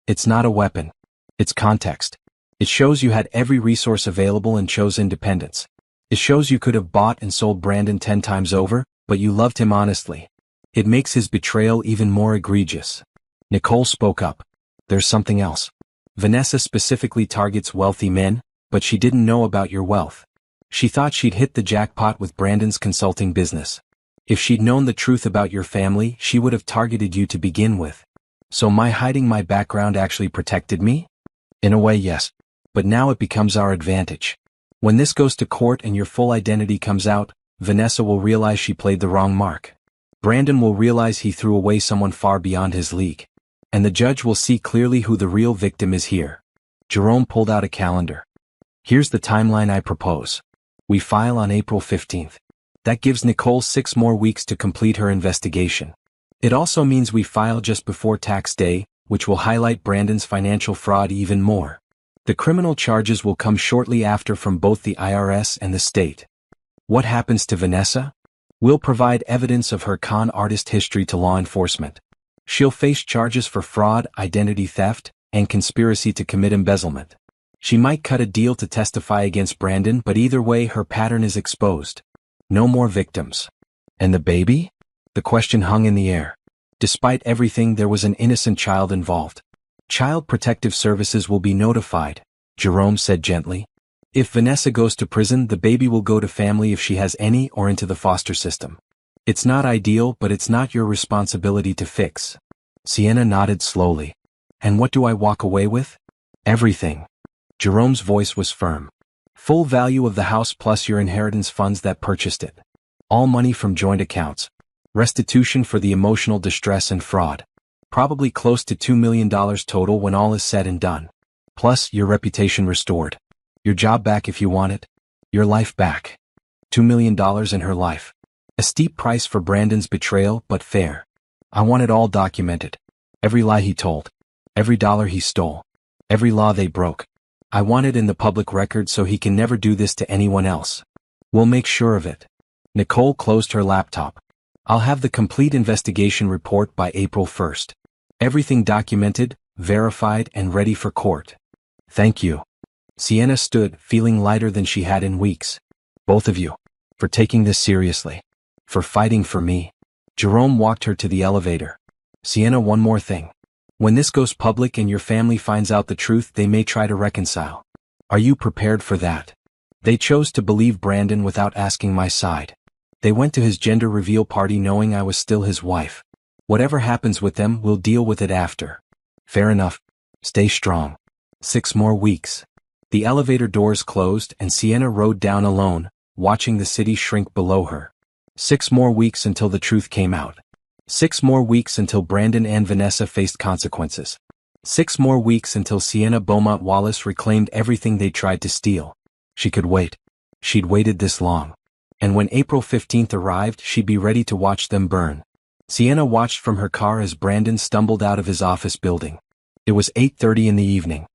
It's not a weapon. It's context. It shows you had every resource available and chose independence. It shows you could have bought and sold Brandon 10 times over, but you loved him honestly. It makes his betrayal even more egregious. Nicole spoke up. There's something else. Vanessa specifically targets wealthy men, but she didn't know about your wealth. She thought she'd hit the jackpot with Brandon's consulting business. If she'd known the truth about your family, she would have targeted you to begin with. So my hiding my background actually protected me? In a way, yes. But now it becomes our advantage. When this goes to court and your full identity comes out, Vanessa will realize she played the wrong mark. Brandon will realize he threw away someone far beyond his league. And the judge will see clearly who the real victim is here. Jerome pulled out a calendar. Here's the timeline I propose. We file on April 15th. That gives Nicole 6 more weeks to complete her investigation. It also means we file just before tax day, which will highlight Brandon's financial fraud even more. The criminal charges will come shortly after from both the IRS and the state. What happens to Vanessa? We'll provide evidence of her con artist history to law enforcement. She'll face charges for fraud, identity theft, and conspiracy to commit embezzlement. She might cut a deal to testify against Brandon, but either way her pattern is exposed. No more victims. And the baby? The question hung in the air. Despite everything, there was an innocent child involved. Child Protective Services will be notified, Jerome said gently. If Vanessa goes to prison, the baby will go to family if she has any, or into the foster system. It's not ideal, but it's not your responsibility to fix. Sienna nodded slowly. And what do I walk away with? Everything. Jerome's voice was firm. Full value of the house plus your inheritance funds that purchased it. All money from joint accounts. Restitution for the emotional distress and fraud. Probably close to $2 million total when all is said and done. Plus your reputation restored. Your job back if you want it. Your life back. $2 million in her life. A steep price for Brandon's betrayal, but fair. I want it all documented. Every lie he told. Every dollar he stole. Every law they broke. I want it in the public record so he can never do this to anyone else. We'll make sure of it. Nicole closed her laptop. I'll have the complete investigation report by April 1st. Everything documented, verified, and ready for court. Thank you. Sienna stood, feeling lighter than she had in weeks. Both of you. For taking this seriously. For fighting for me. Jerome walked her to the elevator. Sienna, one more thing. When this goes public and your family finds out the truth, they may try to reconcile. Are you prepared for that? They chose to believe Brandon without asking my side. They went to his gender reveal party knowing I was still his wife. Whatever happens with them, we'll deal with it after. Fair enough. Stay strong. 6 more weeks. The elevator doors closed and Sienna rode down alone, watching the city shrink below her. 6 more weeks until the truth came out. 6 more weeks until Brandon and Vanessa faced consequences. 6 more weeks until Sienna Beaumont Wallace reclaimed everything they tried to steal. She could wait. She'd waited this long. And when April 15th arrived, she'd be ready to watch them burn. Sienna watched from her car as Brandon stumbled out of his office building. It was 8:30 in the evening.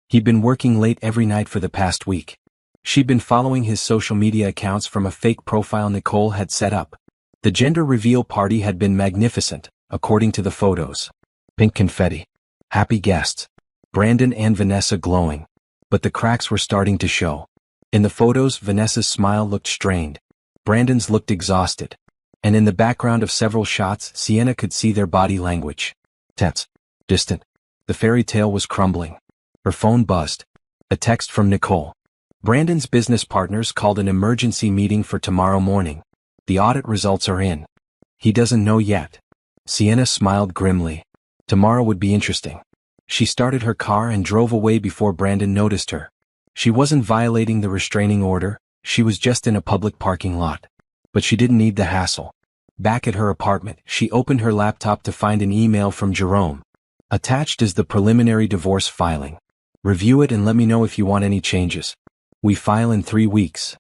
He'd been working late every night for the past week. She'd been following his social media accounts from a fake profile Nicole had set up. The gender reveal party had been magnificent, according to the photos. Pink confetti. Happy guests. Brandon and Vanessa glowing. But the cracks were starting to show. In the photos, Vanessa's smile looked strained. Brandon's looked exhausted. And in the background of several shots, Sienna could see their body language. Tense. Distant. The fairy tale was crumbling. Her phone buzzed. A text from Nicole. Brandon's business partners called an emergency meeting for tomorrow morning. The audit results are in. He doesn't know yet. Sienna smiled grimly. Tomorrow would be interesting. She started her car and drove away before Brandon noticed her. She wasn't violating the restraining order, she was just in a public parking lot. But she didn't need the hassle. Back at her apartment, she opened her laptop to find an email from Jerome. Attached is the preliminary divorce filing. Review it and let me know if you want any changes. We file in 3 weeks.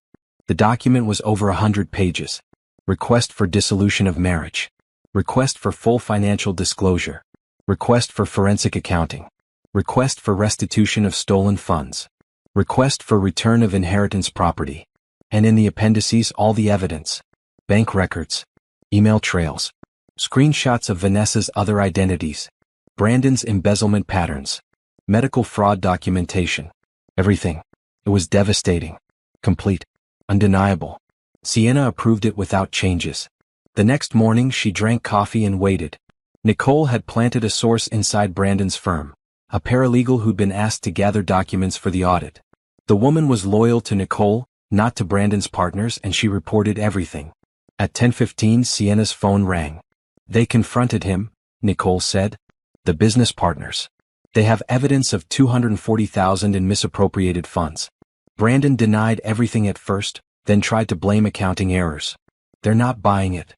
The document was over 100 pages. Request for dissolution of marriage. Request for full financial disclosure. Request for forensic accounting. Request for restitution of stolen funds. Request for return of inheritance property. And in the appendices all the evidence. Bank records. Email trails. Screenshots of Vanessa's other identities. Brandon's embezzlement patterns. Medical fraud documentation. Everything. It was devastating. Complete. Undeniable. Sienna approved it without changes. The next morning she drank coffee and waited. Nicole had planted a source inside Brandon's firm, a paralegal who'd been asked to gather documents for the audit. The woman was loyal to Nicole, not to Brandon's partners, and she reported everything. At 10:15 Sienna's phone rang. They confronted him, Nicole said. The business partners. They have evidence of $240,000 in misappropriated funds. Brandon denied everything at first, then tried to blame accounting errors. They're not buying it.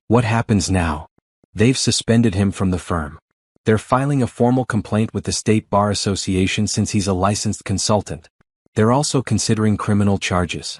What happens now? They've suspended him from the firm. They're filing a formal complaint with the State Bar Association since he's a licensed consultant. They're also considering criminal charges.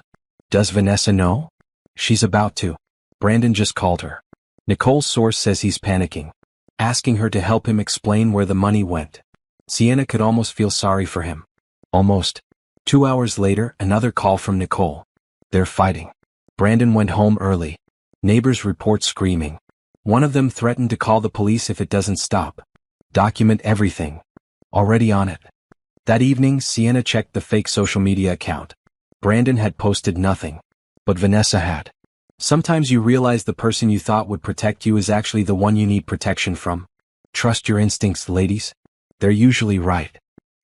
Does Vanessa know? She's about to. Brandon just called her. Nicole's source says he's panicking, asking her to help him explain where the money went. Sienna could almost feel sorry for him. Almost. 2 hours later, another call from Nicole. They're fighting. Brandon went home early. Neighbors report screaming. One of them threatened to call the police if it doesn't stop. Document everything. Already on it. That evening, Sienna checked the fake social media account. Brandon had posted nothing. But Vanessa had. Sometimes you realize the person you thought would protect you is actually the one you need protection from. Trust your instincts, ladies. They're usually right.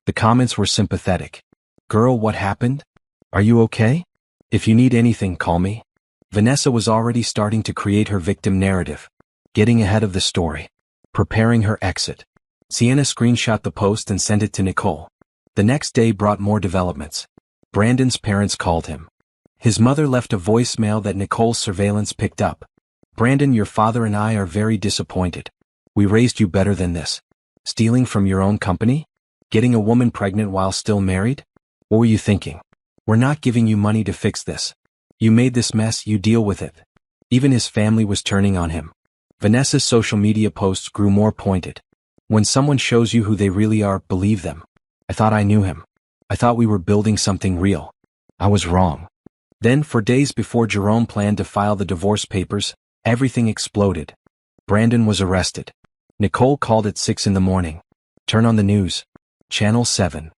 The comments were sympathetic. Girl, what happened? Are you okay? If you need anything, call me. Vanessa was already starting to create her victim narrative. Getting ahead of the story. Preparing her exit. Sienna screenshot the post and sent it to Nicole. The next day brought more developments. Brandon's parents called him. His mother left a voicemail that Nicole's surveillance picked up. Brandon, your father and I are very disappointed. We raised you better than this. Stealing from your own company? Getting a woman pregnant while still married? What were you thinking? We're not giving you money to fix this. You made this mess, you deal with it. Even his family was turning on him. Vanessa's social media posts grew more pointed. When someone shows you who they really are, believe them. I thought I knew him. I thought we were building something real. I was wrong. Then, for days before Jerome planned to file the divorce papers, everything exploded. Brandon was arrested. Nicole called at 6 a.m. Turn on the news. Channel 7.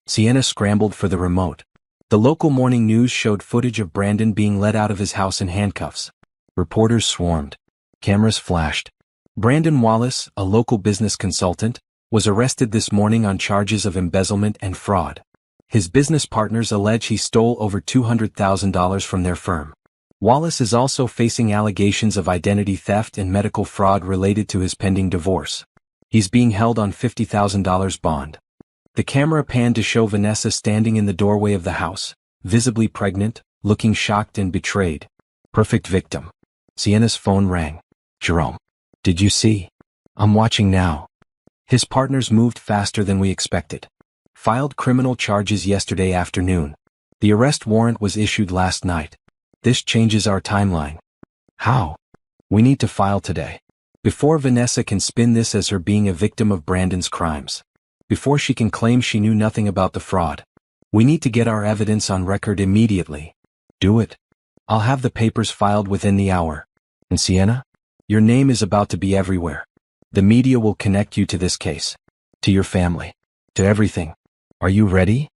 Sienna scrambled for the remote. The local morning news showed footage of Brandon being led out of his house in handcuffs. Reporters swarmed. Cameras flashed. Brandon Wallace, a local business consultant, was arrested this morning on charges of embezzlement and fraud. His business partners allege he stole over $200,000 from their firm. Wallace is also facing allegations of identity theft and medical fraud related to his pending divorce. He's being held on $50,000 bond. The camera panned to show Vanessa standing in the doorway of the house, visibly pregnant, looking shocked and betrayed. Perfect victim. Sienna's phone rang. Jerome. Did you see? I'm watching now. His partners moved faster than we expected. Filed criminal charges yesterday afternoon. The arrest warrant was issued last night. This changes our timeline. How? We need to file today. Before Vanessa can spin this as her being a victim of Brandon's crimes. Before she can claim she knew nothing about the fraud. We need to get our evidence on record immediately. Do it. I'll have the papers filed within the hour. And Sienna? Your name is about to be everywhere. The media will connect you to this case. To your family. To everything. Are you ready?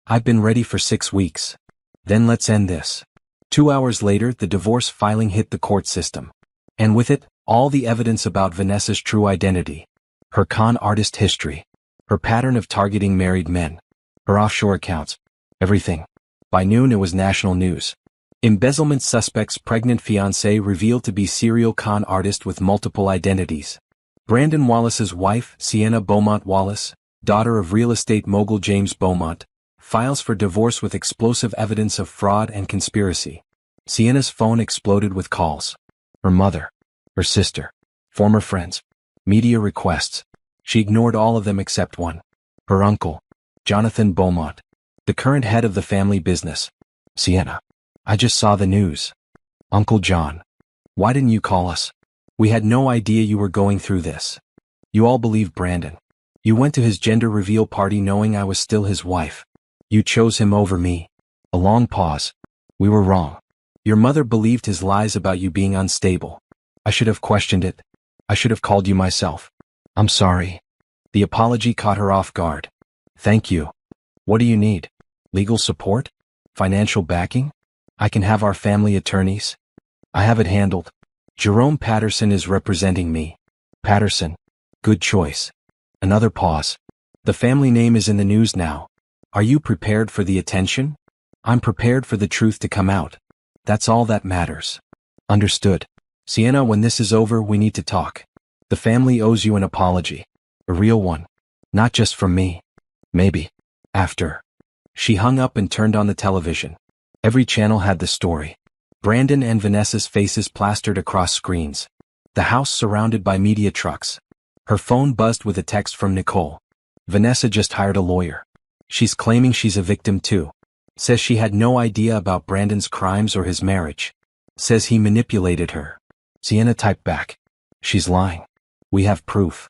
I've been ready for 6 weeks. Then let's end this. 2 hours later, the divorce filing hit the court system. And with it, all the evidence about Vanessa's true identity. Her con artist history. Her pattern of targeting married men. Her offshore accounts. Everything. By noon it was national news. Embezzlement suspect's pregnant fiancée revealed to be serial con artist with multiple identities. Brandon Wallace's wife, Sienna Beaumont Wallace, daughter of real estate mogul James Beaumont, files for divorce with explosive evidence of fraud and conspiracy. Sienna's phone exploded with calls. Her mother, her sister, former friends, media requests. She ignored all of them except one. Her uncle, Jonathan Beaumont, the current head of the family business. Sienna, I just saw the news. Uncle John, why didn't you call us? We had no idea you were going through this. You all believe Brandon. You went to his gender reveal party knowing I was still his wife. You chose him over me. A long pause. We were wrong. Your mother believed his lies about you being unstable. I should have questioned it. I should have called you myself. I'm sorry. The apology caught her off guard. Thank you. What do you need? Legal support? Financial backing? I can have our family attorneys. I have it handled. Jerome Patterson is representing me. Patterson. Good choice. Another pause. The family name is in the news now. Are you prepared for the attention? I'm prepared for the truth to come out. That's all that matters. Understood. Sienna, when this is over, we need to talk. The family owes you an apology. A real one. Not just from me. Maybe. After. She hung up and turned on the television. Every channel had the story. Brandon and Vanessa's faces plastered across screens. The house surrounded by media trucks. Her phone buzzed with a text from Nicole. Vanessa just hired a lawyer. She's claiming she's a victim too. Says she had no idea about Brandon's crimes or his marriage. Says he manipulated her. Sienna typed back. She's lying. We have proof.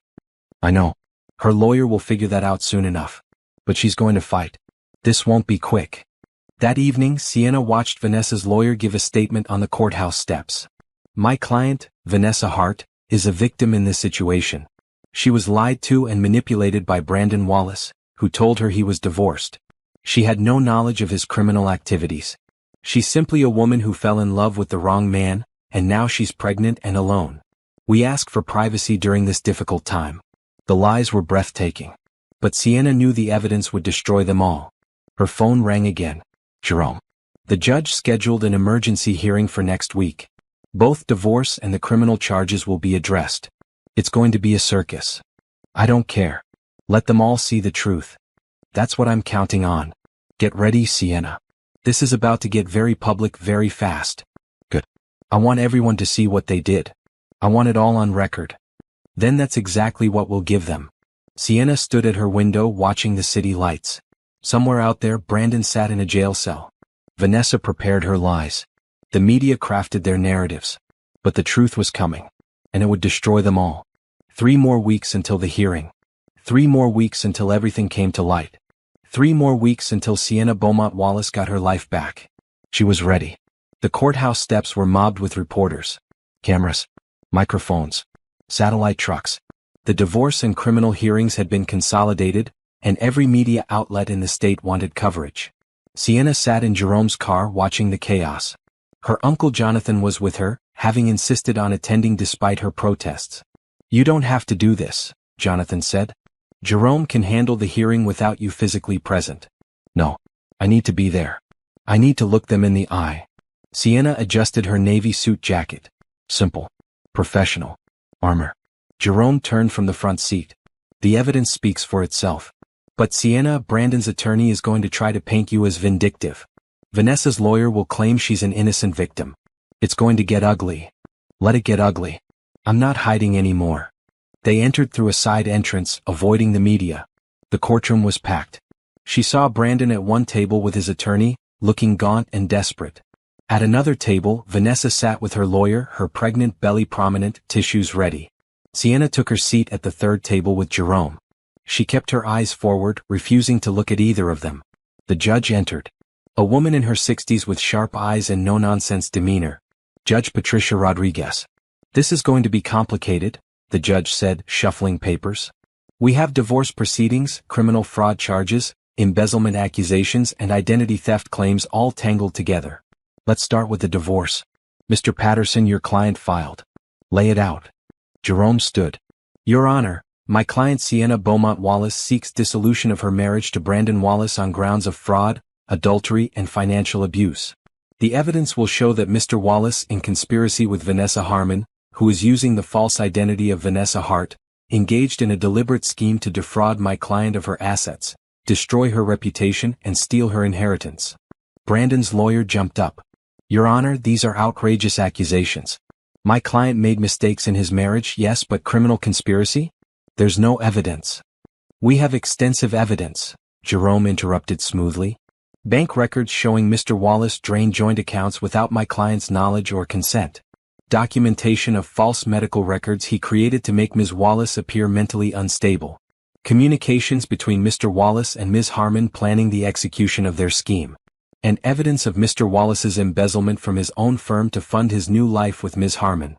I know. Her lawyer will figure that out soon enough. But she's going to fight. This won't be quick. That evening, Sienna watched Vanessa's lawyer give a statement on the courthouse steps. My client, Vanessa Hart, is a victim in this situation. She was lied to and manipulated by Brandon Wallace, who told her he was divorced. She had no knowledge of his criminal activities. She's simply a woman who fell in love with the wrong man, and now she's pregnant and alone. We ask for privacy during this difficult time. The lies were breathtaking. But Sienna knew the evidence would destroy them all. Her phone rang again. Jerome. The judge scheduled an emergency hearing for next week. Both divorce and the criminal charges will be addressed. It's going to be a circus. I don't care. Let them all see the truth. That's what I'm counting on. Get ready, Sienna. This is about to get very public very fast. Good. I want everyone to see what they did. I want it all on record. Then that's exactly what we'll give them. Sienna stood at her window watching the city lights. Somewhere out there, Brandon sat in a jail cell. Vanessa prepared her lies. The media crafted their narratives. But the truth was coming. And it would destroy them all. 3 more weeks until the hearing. 3 more weeks until everything came to light. 3 more weeks until Sienna Beaumont Wallace got her life back. She was ready. The courthouse steps were mobbed with reporters. Cameras. Microphones. Satellite trucks. The divorce and criminal hearings had been consolidated, and every media outlet in the state wanted coverage. Sienna sat in Jerome's car watching the chaos. Her uncle Jonathan was with her, having insisted on attending despite her protests. You don't have to do this, Jonathan said. Jerome can handle the hearing without you physically present. No. I need to be there. I need to look them in the eye. Sienna adjusted her navy suit jacket. Simple. Professional. Armor. Jerome turned from the front seat. The evidence speaks for itself. But Sienna, Brandon's attorney, is going to try to paint you as vindictive. Vanessa's lawyer will claim she's an innocent victim. It's going to get ugly. Let it get ugly. I'm not hiding anymore. They entered through a side entrance, avoiding the media. The courtroom was packed. She saw Brandon at one table with his attorney, looking gaunt and desperate. At another table, Vanessa sat with her lawyer, her pregnant belly prominent, tissues ready. Sienna took her seat at the third table with Jerome. She kept her eyes forward, refusing to look at either of them. The judge entered. A woman in her 60s with sharp eyes and no-nonsense demeanor. Judge Patricia Rodriguez. This is going to be complicated, the judge said, shuffling papers. We have divorce proceedings, criminal fraud charges, embezzlement accusations, and identity theft claims all tangled together. Let's start with the divorce. Mr. Patterson, your client filed. Lay it out. Jerome stood. Your Honor, my client Sienna Beaumont Wallace seeks dissolution of her marriage to Brandon Wallace on grounds of fraud, adultery, and financial abuse. The evidence will show that Mr. Wallace, in conspiracy with Vanessa Harmon, who is using the false identity of Vanessa Hart, engaged in a deliberate scheme to defraud my client of her assets, destroy her reputation, and steal her inheritance. Brandon's lawyer jumped up. Your Honor, these are outrageous accusations. My client made mistakes in his marriage, yes, but criminal conspiracy? There's no evidence. We have extensive evidence, Jerome interrupted smoothly. Bank records showing Mr. Wallace drained joint accounts without my client's knowledge or consent. Documentation of false medical records he created to make Ms. Wallace appear mentally unstable. Communications between Mr. Wallace and Ms. Harmon planning the execution of their scheme. And evidence of Mr. Wallace's embezzlement from his own firm to fund his new life with Ms. Harmon.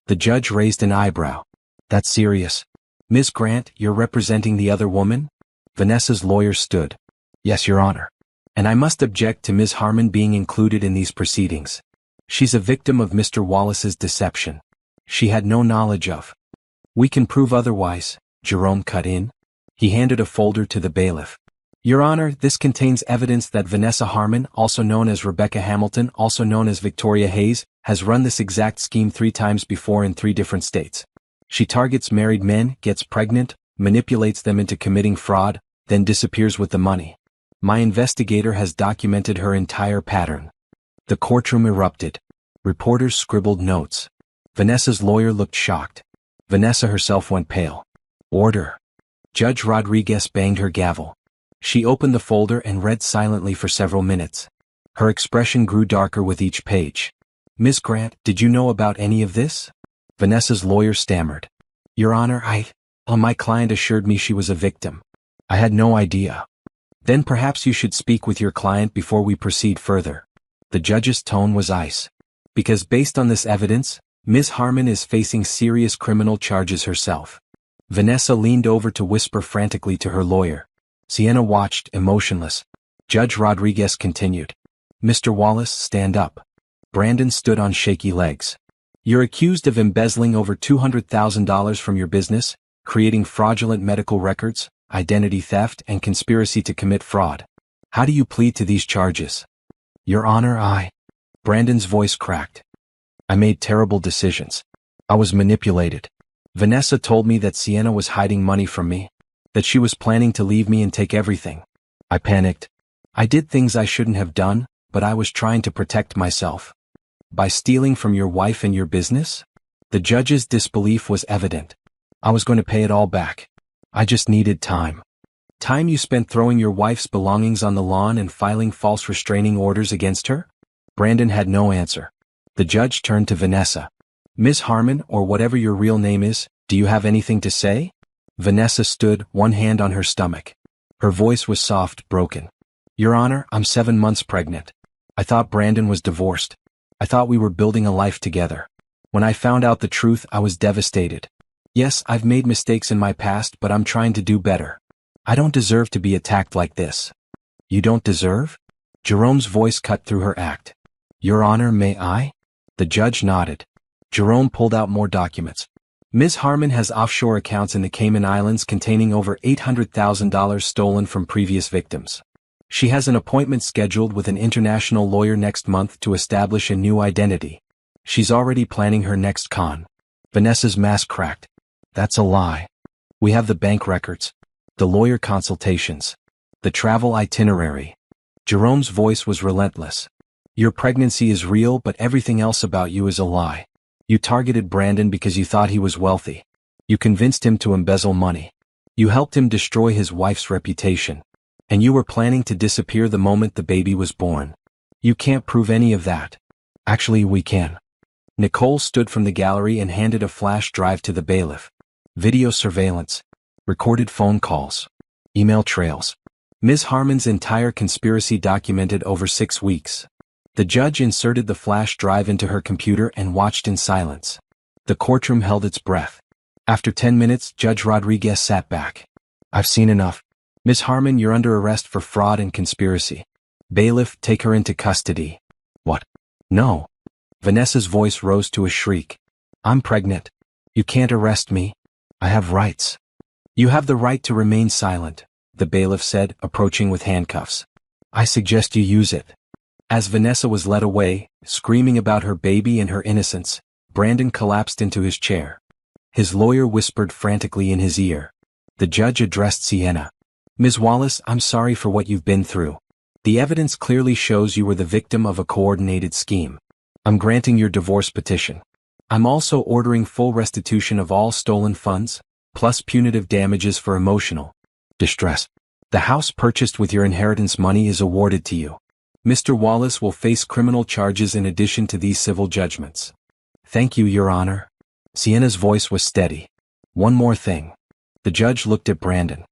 The judge raised an eyebrow. That's serious. Ms. Grant, you're representing the other woman? Vanessa's lawyer stood. Yes, Your Honor. And I must object to Ms. Harmon being included in these proceedings. She's a victim of Mr. Wallace's deception. She had no knowledge of. We can prove otherwise, Jerome cut in. He handed a folder to the bailiff. Your Honor, this contains evidence that Vanessa Harmon, also known as Rebecca Hamilton, also known as Victoria Hayes, has run this exact scheme 3 times before in 3 different states. She targets married men, gets pregnant, manipulates them into committing fraud, then disappears with the money. My investigator has documented her entire pattern. The courtroom erupted. Reporters scribbled notes. Vanessa's lawyer looked shocked. Vanessa herself went pale. Order. Judge Rodriguez banged her gavel. She opened the folder and read silently for several minutes. Her expression grew darker with each page. Ms. Grant, did you know about any of this? Vanessa's lawyer stammered. Your Honor, my client assured me she was a victim. I had no idea. Then perhaps you should speak with your client before we proceed further. The judge's tone was ice. Because based on this evidence, Ms. Harmon is facing serious criminal charges herself. Vanessa leaned over to whisper frantically to her lawyer. Sienna watched, emotionless. Judge Rodriguez continued. Mr. Wallace, stand up. Brandon stood on shaky legs. You're accused of embezzling over $200,000 from your business, creating fraudulent medical records, identity theft, and conspiracy to commit fraud. How do you plead to these charges? Your Honor, Brandon's voice cracked. I made terrible decisions. I was manipulated. Vanessa told me that Sienna was hiding money from me, that she was planning to leave me and take everything. I panicked. I did things I shouldn't have done, but I was trying to protect myself. By stealing from your wife and your business? The judge's disbelief was evident. I was going to pay it all back. I just needed time. Time you spent throwing your wife's belongings on the lawn and filing false restraining orders against her? Brandon had no answer. The judge turned to Vanessa. Ms. Harmon, or whatever your real name is, do you have anything to say? Vanessa stood, one hand on her stomach. Her voice was soft, broken. Your Honor, I'm 7 months pregnant. I thought Brandon was divorced. I thought we were building a life together. When I found out the truth, I was devastated. Yes, I've made mistakes in my past, but I'm trying to do better. I don't deserve to be attacked like this. You don't deserve? Jerome's voice cut through her act. Your Honor, may I? The judge nodded. Jerome pulled out more documents. Ms. Harmon has offshore accounts in the Cayman Islands containing over $800,000 stolen from previous victims. She has an appointment scheduled with an international lawyer next month to establish a new identity. She's already planning her next con. Vanessa's mask cracked. That's a lie. We have the bank records, the lawyer consultations, the travel itinerary. Jerome's voice was relentless. Your pregnancy is real, but everything else about you is a lie. You targeted Brandon because you thought he was wealthy. You convinced him to embezzle money. You helped him destroy his wife's reputation. And you were planning to disappear the moment the baby was born. You can't prove any of that. Actually, we can. Nicole stood from the gallery and handed a flash drive to the bailiff. Video surveillance. Recorded phone calls. Email trails. Ms. Harmon's entire conspiracy documented over 6 weeks. The judge inserted the flash drive into her computer and watched in silence. The courtroom held its breath. After 10 minutes, Judge Rodriguez sat back. I've seen enough. Ms. Harmon, you're under arrest for fraud and conspiracy. Bailiff, take her into custody. What? No. Vanessa's voice rose to a shriek. I'm pregnant. You can't arrest me. I have rights. You have the right to remain silent, the bailiff said, approaching with handcuffs. I suggest you use it. As Vanessa was led away, screaming about her baby and her innocence, Brandon collapsed into his chair. His lawyer whispered frantically in his ear. The judge addressed Sienna. Ms. Wallace, I'm sorry for what you've been through. The evidence clearly shows you were the victim of a coordinated scheme. I'm granting your divorce petition. I'm also ordering full restitution of all stolen funds, plus punitive damages for emotional distress. The house purchased with your inheritance money is awarded to you. Mr. Wallace will face criminal charges in addition to these civil judgments. Thank you, Your Honor. Sienna's voice was steady. One more thing. The judge looked at Brandon.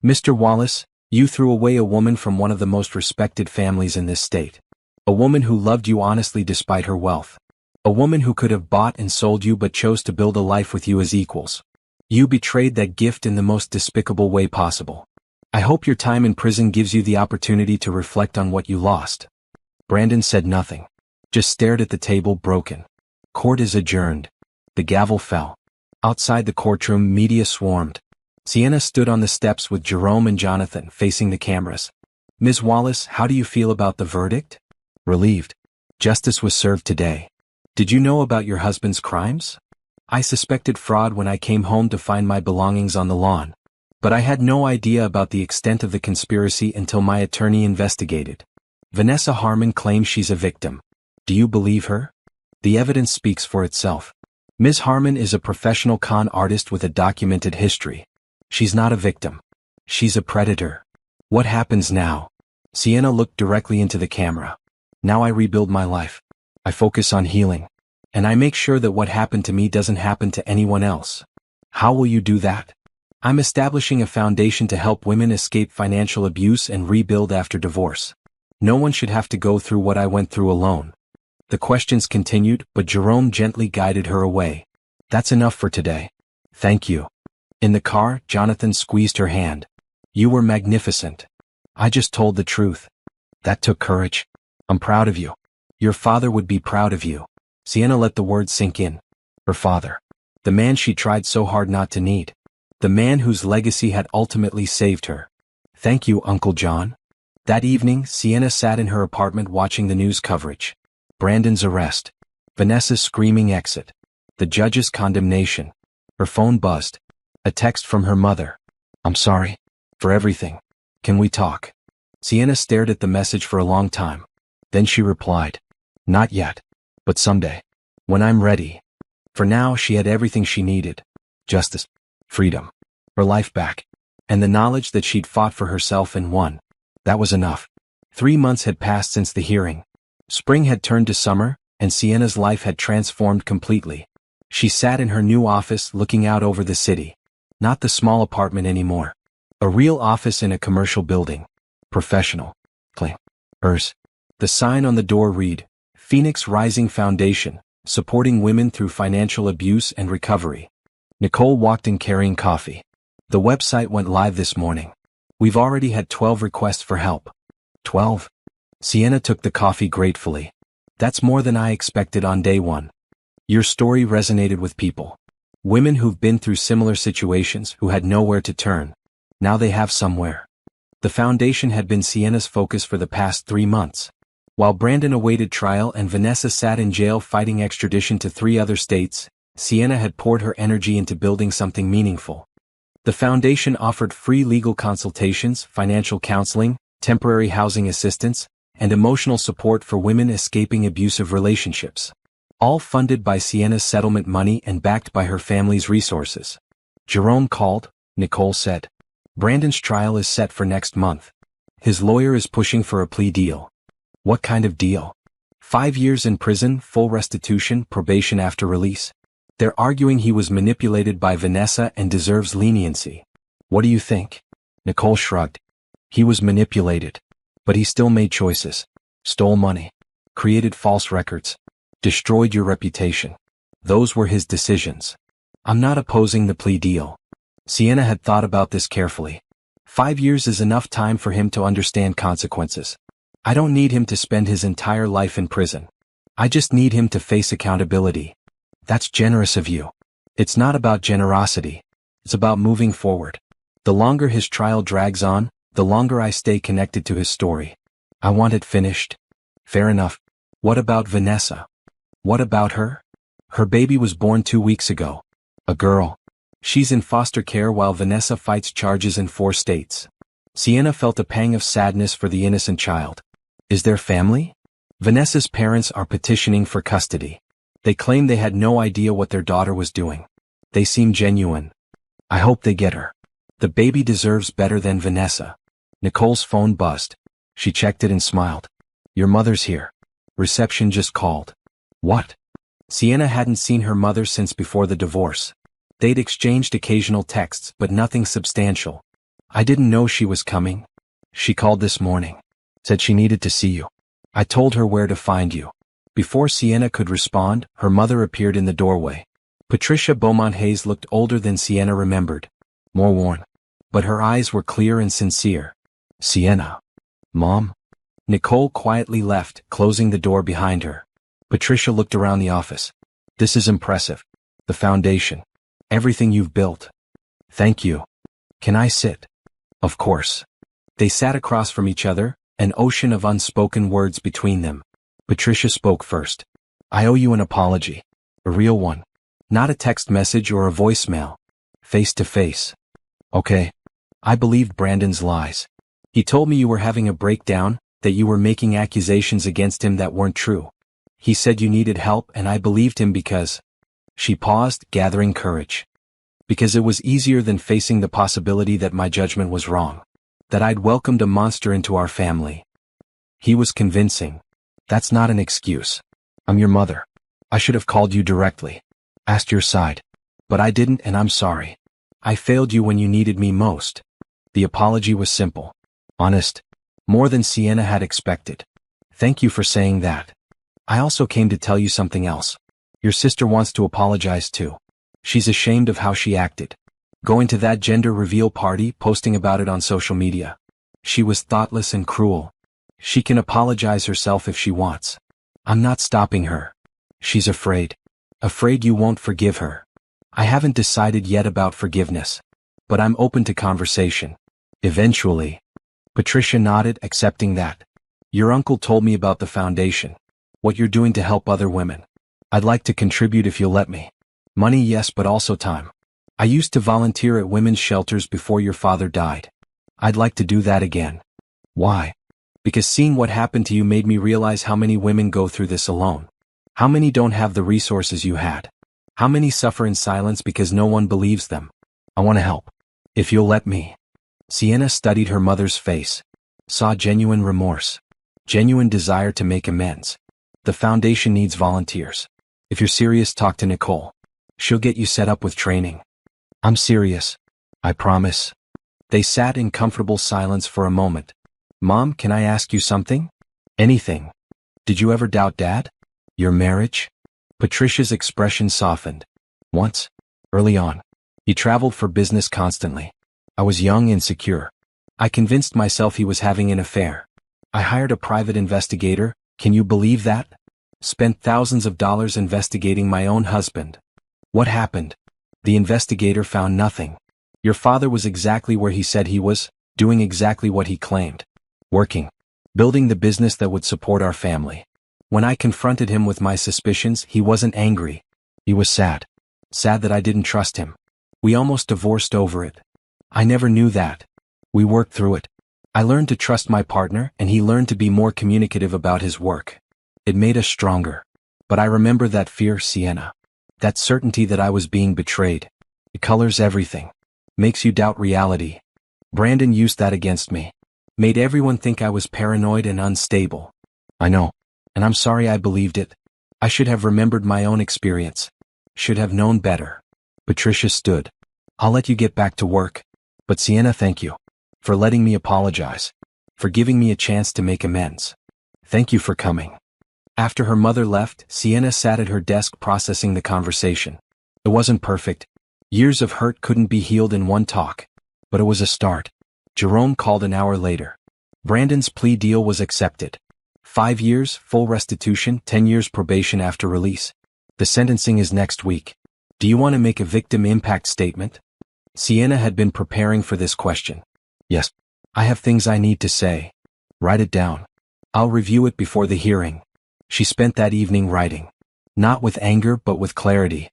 Mr. Wallace, you threw away a woman from one of the most respected families in this state. A woman who loved you honestly despite her wealth. A woman who could have bought and sold you but chose to build a life with you as equals. You betrayed that gift in the most despicable way possible. I hope your time in prison gives you the opportunity to reflect on what you lost. Brandon said nothing. Just stared at the table broken. Court is adjourned. The gavel fell. Outside the courtroom, media swarmed. Sienna stood on the steps with Jerome and Jonathan facing the cameras. Ms. Wallace, how do you feel about the verdict? Relieved. Justice was served today. Did you know about your husband's crimes? I suspected fraud when I came home to find my belongings on the lawn. But I had no idea about the extent of the conspiracy until my attorney investigated. Vanessa Harmon claims she's a victim. Do you believe her? The evidence speaks for itself. Ms. Harmon is a professional con artist with a documented history. She's not a victim. She's a predator. What happens now? Sienna looked directly into the camera. Now I rebuild my life. I focus on healing. And I make sure that what happened to me doesn't happen to anyone else. How will you do that? I'm establishing a foundation to help women escape financial abuse and rebuild after divorce. No one should have to go through what I went through alone. The questions continued, but Jerome gently guided her away. That's enough for today. Thank you. In the car, Jonathan squeezed her hand. You were magnificent. I just told the truth. That took courage. I'm proud of you. Your father would be proud of you. Sienna let the words sink in. Her father. The man she tried so hard not to need. The man whose legacy had ultimately saved her. Thank you, Uncle John. That evening, Sienna sat in her apartment watching the news coverage. Brandon's arrest. Vanessa's screaming exit. The judge's condemnation. Her phone buzzed. A text from her mother. I'm sorry. For everything. Can we talk? Sienna stared at the message for a long time. Then she replied. Not yet. But someday. When I'm ready. For now, she had everything she needed. Justice. Freedom. Her life back. And the knowledge that she'd fought for herself and won. That was enough. 3 months had passed since the hearing. Spring had turned to summer, and Sienna's life had transformed completely. She sat in her new office looking out over the city. Not the small apartment anymore. A real office in a commercial building. Professional. Clean. Hers. The sign on the door read, Phoenix Rising Foundation, supporting women through financial abuse and recovery. Nicole walked in carrying coffee. The website went live this morning. We've already had 12 requests for help. 12? Sienna took the coffee gratefully. That's more than I expected on day one. Your story resonated with people. Women who've been through similar situations who had nowhere to turn. Now they have somewhere. The foundation had been Sienna's focus for the past 3 months. While Brandon awaited trial and Vanessa sat in jail fighting extradition to 3 other states, Sienna had poured her energy into building something meaningful. The foundation offered free legal consultations, financial counseling, temporary housing assistance, and emotional support for women escaping abusive relationships. All funded by Sienna's settlement money and backed by her family's resources. Jerome called, Nicole said. Brandon's trial is set for next month. His lawyer is pushing for a plea deal. What kind of deal? 5 years in prison, full restitution, probation after release. They're arguing he was manipulated by Vanessa and deserves leniency. What do you think? Nicole shrugged. He was manipulated. But he still made choices. Stole money. Created false records. Destroyed your reputation. Those were his decisions. I'm not opposing the plea deal. Sienna had thought about this carefully. 5 years is enough time for him to understand consequences. I don't need him to spend his entire life in prison. I just need him to face accountability. That's generous of you. It's not about generosity. It's about moving forward. The longer his trial drags on, the longer I stay connected to his story. I want it finished. Fair enough. What about Vanessa? What about her? Her baby was born 2 weeks ago. A girl. She's in foster care while Vanessa fights charges in 4 states. Sienna felt a pang of sadness for the innocent child. Is there family? Vanessa's parents are petitioning for custody. They claim they had no idea what their daughter was doing. They seem genuine. I hope they get her. The baby deserves better than Vanessa. Nicole's phone buzzed. She checked it and smiled. Your mother's here. Reception just called. What? Sienna hadn't seen her mother since before the divorce. They'd exchanged occasional texts, but nothing substantial. I didn't know she was coming. She called this morning. Said she needed to see you. I told her where to find you. Before Sienna could respond, her mother appeared in the doorway. Patricia Beaumont Hayes looked older than Sienna remembered. More worn. But her eyes were clear and sincere. Sienna. Mom? Nicole quietly left, closing the door behind her. Patricia looked around the office. This is impressive. The foundation. Everything you've built. Thank you. Can I sit? Of course. They sat across from each other, an ocean of unspoken words between them. Patricia spoke first. I owe you an apology. A real one. Not a text message or a voicemail. Face to face. Okay. I believed Brandon's lies. He told me you were having a breakdown, that you were making accusations against him that weren't true. He said you needed help and I believed him because... She paused, gathering courage. Because it was easier than facing the possibility that my judgment was wrong. That I'd welcomed a monster into our family. He was convincing. That's not an excuse. I'm your mother. I should have called you directly. Asked your side. But I didn't and I'm sorry. I failed you when you needed me most. The apology was simple. Honest. More than Sienna had expected. Thank you for saying that. I also came to tell you something else. Your sister wants to apologize too. She's ashamed of how she acted. Going to that gender reveal party, posting about it on social media. She was thoughtless and cruel. She can apologize herself if she wants. I'm not stopping her. She's afraid. Afraid you won't forgive her. I haven't decided yet about forgiveness. But I'm open to conversation. Eventually. Patricia nodded, accepting that. Your uncle told me about the foundation. What you're doing to help other women. I'd like to contribute if you'll let me. Money, yes, but also time. I used to volunteer at women's shelters before your father died. I'd like to do that again. Why? Because seeing what happened to you made me realize how many women go through this alone. How many don't have the resources you had. How many suffer in silence because no one believes them. I want to help. If you'll let me. Sienna studied her mother's face. Saw genuine remorse. Genuine desire to make amends. The foundation needs volunteers. If you're serious, talk to Nicole. She'll get you set up with training. I'm serious. I promise. They sat in comfortable silence for a moment. Mom, can I ask you something? Anything. Did you ever doubt Dad? Your marriage? Patricia's expression softened. Once. Early on. He traveled for business constantly. I was young and insecure. I convinced myself he was having an affair. I hired a private investigator. Can you believe that? Spent thousands of dollars investigating my own husband. What happened? The investigator found nothing. Your father was exactly where he said he was, doing exactly what he claimed. Working. Building the business that would support our family. When I confronted him with my suspicions, he wasn't angry. He was sad. Sad that I didn't trust him. We almost divorced over it. I never knew that. We worked through it. I learned to trust my partner and he learned to be more communicative about his work. It made us stronger. But I remember that fear, Sienna. That certainty that I was being betrayed. It colors everything. Makes you doubt reality. Brandon used that against me. Made everyone think I was paranoid and unstable. I know. And I'm sorry I believed it. I should have remembered my own experience. Should have known better. Patricia stood. I'll let you get back to work. But Sienna, thank you. For letting me apologize. For giving me a chance to make amends. Thank you for coming. After her mother left, Sienna sat at her desk processing the conversation. It wasn't perfect. Years of hurt couldn't be healed in one talk. But it was a start. Jerome called an hour later. Brandon's plea deal was accepted. 5 years, full restitution, 10 years probation after release. The sentencing is next week. Do you want to make a victim impact statement? Sienna had been preparing for this question. Yes. I have things I need to say. Write it down. I'll review it before the hearing. She spent that evening writing. Not with anger but with clarity.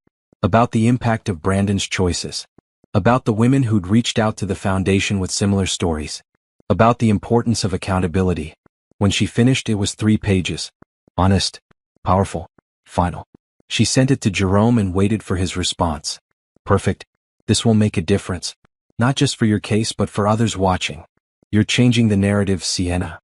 About the impact of Brandon's choices. About the women who'd reached out to the foundation with similar stories. About the importance of accountability. When she finished, it was 3 pages. Honest, powerful, final. She sent it to Jerome and waited for his response. Perfect. This will make a difference. Not just for your case but for others watching. You're changing the narrative, Sienna.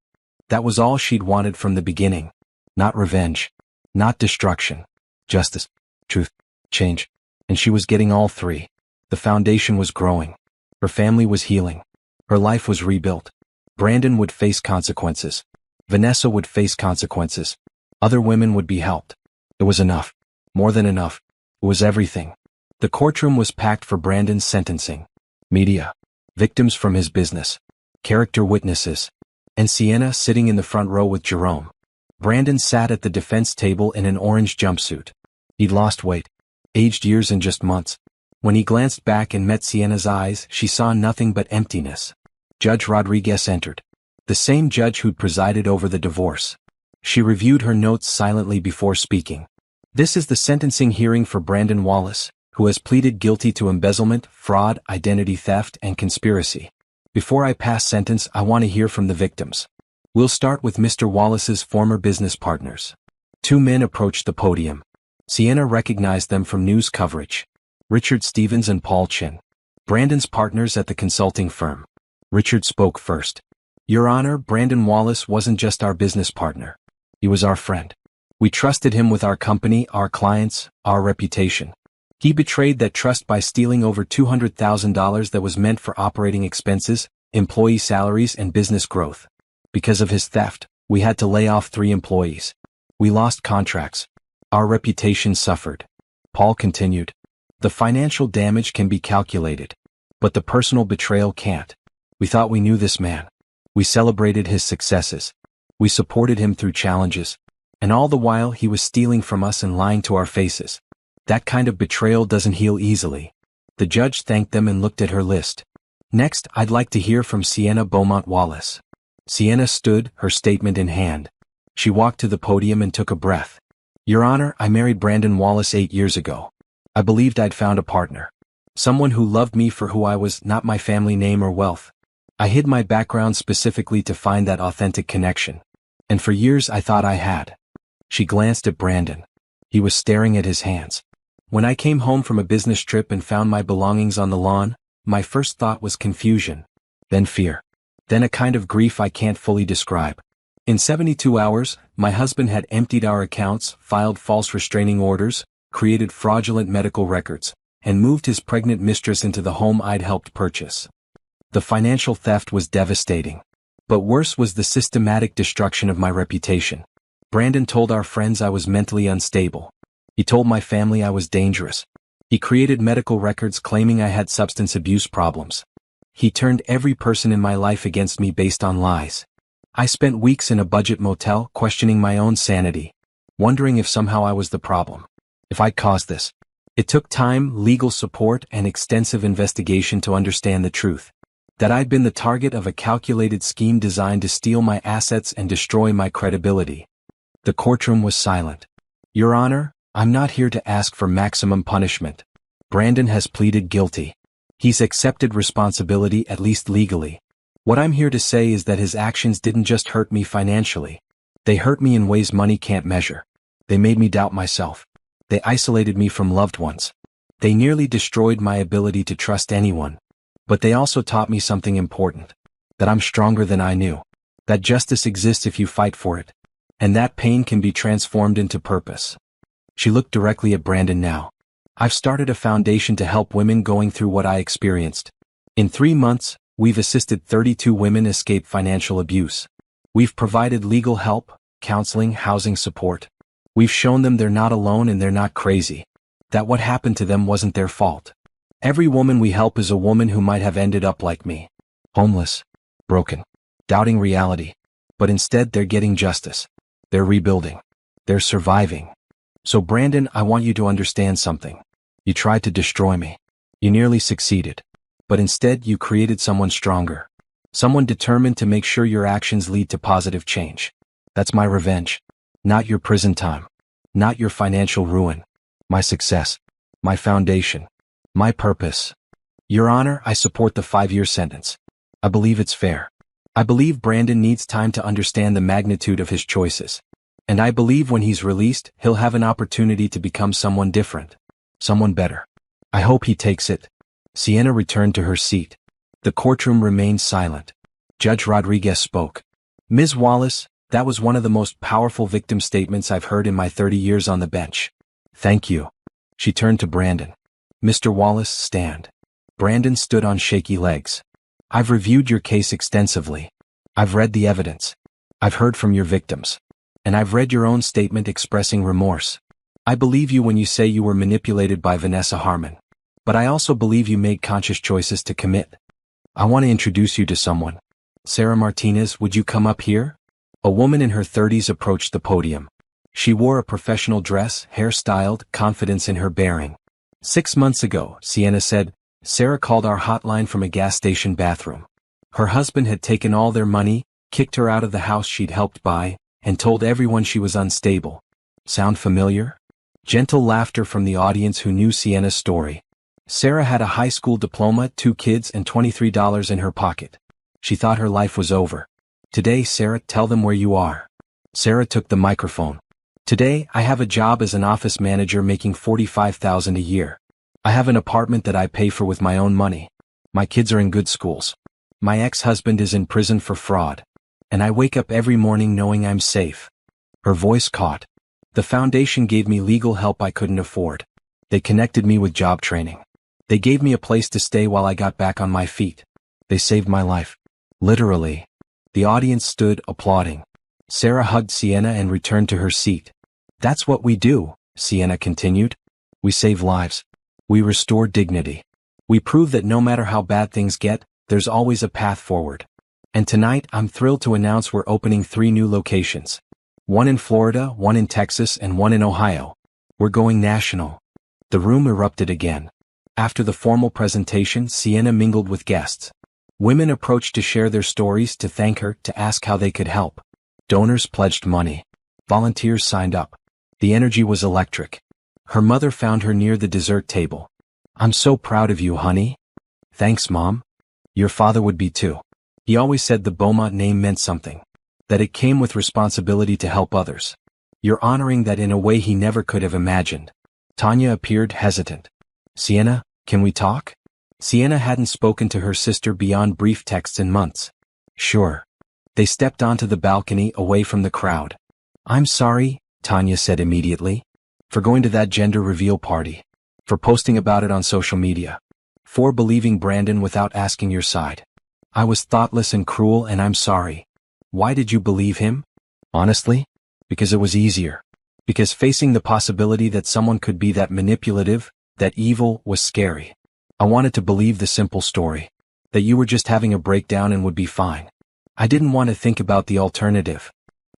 That was all she'd wanted from the beginning. Not revenge. Not destruction. Justice. Truth. Change. And she was getting all 3. The foundation was growing. Her family was healing. Her life was rebuilt. Brandon would face consequences. Vanessa would face consequences. Other women would be helped. It was enough. More than enough. It was everything. The courtroom was packed for Brandon's sentencing. Media. Victims from his business. Character witnesses. And Sienna sitting in the front row with Jerome. Brandon sat at the defense table in an orange jumpsuit. He'd lost weight. Aged years in just months. When he glanced back and met Sienna's eyes, she saw nothing but emptiness. Judge Rodriguez entered. The same judge who'd presided over the divorce. She reviewed her notes silently before speaking. This is the sentencing hearing for Brandon Wallace, who has pleaded guilty to embezzlement, fraud, identity theft, and conspiracy. Before I pass sentence, I want to hear from the victims. We'll start with Mr. Wallace's former business partners. 2 men approached the podium. Sienna recognized them from news coverage. Richard Stevens and Paul Chin. Brandon's partners at the consulting firm. Richard spoke first. Your Honor, Brandon Wallace wasn't just our business partner. He was our friend. We trusted him with our company, our clients, our reputation. He betrayed that trust by stealing over $200,000 that was meant for operating expenses, employee salaries, and business growth. Because of his theft, we had to lay off 3 employees. We lost contracts. Our reputation suffered. Paul continued. The financial damage can be calculated, but the personal betrayal can't. We thought we knew this man. We celebrated his successes. We supported him through challenges. And all the while he was stealing from us and lying to our faces. That kind of betrayal doesn't heal easily. The judge thanked them and looked at her list. Next, I'd like to hear from Sienna Beaumont Wallace. Sienna stood, her statement in hand. She walked to the podium and took a breath. Your Honor, I married Brandon Wallace 8 years ago. I believed I'd found a partner. Someone who loved me for who I was, not my family name or wealth. I hid my background specifically to find that authentic connection. And for years I thought I had. She glanced at Brandon. He was staring at his hands. When I came home from a business trip and found my belongings on the lawn, my first thought was confusion. Then fear. Then a kind of grief I can't fully describe. In 72 hours, my husband had emptied our accounts, filed false restraining orders, created fraudulent medical records, and moved his pregnant mistress into the home I'd helped purchase. The financial theft was devastating. But worse was the systematic destruction of my reputation. Brandon told our friends I was mentally unstable. He told my family I was dangerous. He created medical records claiming I had substance abuse problems. He turned every person in my life against me based on lies. I spent weeks in a budget motel questioning my own sanity, wondering if somehow I was the problem, if I'd caused this. It took time, legal support, and extensive investigation to understand the truth. That I'd been the target of a calculated scheme designed to steal my assets and destroy my credibility. The courtroom was silent. Your Honor, I'm not here to ask for maximum punishment. Brandon has pleaded guilty. He's accepted responsibility, at least legally. What I'm here to say is that his actions didn't just hurt me financially. They hurt me in ways money can't measure. They made me doubt myself. They isolated me from loved ones. They nearly destroyed my ability to trust anyone. But they also taught me something important. That I'm stronger than I knew. That justice exists if you fight for it. And that pain can be transformed into purpose. She looked directly at Brandon now. I've started a foundation to help women going through what I experienced. In 3 months, we've assisted 32 women escape financial abuse. We've provided legal help, counseling, housing support. We've shown them they're not alone and they're not crazy. That what happened to them wasn't their fault. Every woman we help is a woman who might have ended up like me. Homeless, broken, doubting reality. But instead they're getting justice. They're rebuilding. They're surviving. So Brandon, I want you to understand something. You tried to destroy me. You nearly succeeded. But instead you created someone stronger. Someone determined to make sure your actions lead to positive change. That's my revenge. Not your prison time. Not your financial ruin. My success. My foundation. My purpose. Your Honor, I support the 5-year sentence. I believe it's fair. I believe Brandon needs time to understand the magnitude of his choices. And I believe when he's released, he'll have an opportunity to become someone different. Someone better. I hope he takes it. Sienna returned to her seat. The courtroom remained silent. Judge Rodriguez spoke. Ms. Wallace, that was one of the most powerful victim statements I've heard in my 30 years on the bench. Thank you. She turned to Brandon. Mr. Wallace, stand. Brandon stood on shaky legs. I've reviewed your case extensively. I've read the evidence. I've heard from your victims. And I've read your own statement expressing remorse. I believe you when you say you were manipulated by Vanessa Harmon. But I also believe you made conscious choices to commit. I want to introduce you to someone. Sarah Martinez, would you come up here? A woman in her 30s approached the podium. She wore a professional dress, hair-styled, confidence in her bearing. 6 months ago, Sienna said, Sarah called our hotline from a gas station bathroom. Her husband had taken all their money, kicked her out of the house she'd helped buy, and told everyone she was unstable. Sound familiar? Gentle laughter from the audience who knew Sienna's story. Sarah had a high school diploma, 2 kids, and $23 in her pocket. She thought her life was over. Today, Sarah, tell them where you are. Sarah took the microphone. Today, I have a job as an office manager making $45,000 a year. I have an apartment that I pay for with my own money. My kids are in good schools. My ex-husband is in prison for fraud. And I wake up every morning knowing I'm safe. Her voice caught. The foundation gave me legal help I couldn't afford. They connected me with job training. They gave me a place to stay while I got back on my feet. They saved my life. Literally. The audience stood, applauding. Sarah hugged Sienna and returned to her seat. That's what we do, Sienna continued. We save lives. We restore dignity. We prove that no matter how bad things get, there's always a path forward. And tonight, I'm thrilled to announce we're opening 3 new locations. 1 in Florida, 1 in Texas, and 1 in Ohio. We're going national. The room erupted again. After the formal presentation, Sienna mingled with guests. Women approached to share their stories, to thank her, to ask how they could help. Donors pledged money. Volunteers signed up. The energy was electric. Her mother found her near the dessert table. I'm so proud of you, honey. Thanks, Mom. Your father would be too. He always said the Beaumont name meant something. That it came with responsibility to help others. You're honoring that in a way he never could have imagined. Tanya appeared hesitant. Sienna, can we talk? Sienna hadn't spoken to her sister beyond brief texts in months. Sure. They stepped onto the balcony away from the crowd. I'm sorry, Tanya said immediately. For going to that gender reveal party. For posting about it on social media. For believing Brandon without asking your side. I was thoughtless and cruel, and I'm sorry. Why did you believe him? Honestly? Because it was easier. Because facing the possibility that someone could be that manipulative, that evil, was scary. I wanted to believe the simple story. That you were just having a breakdown and would be fine. I didn't want to think about the alternative.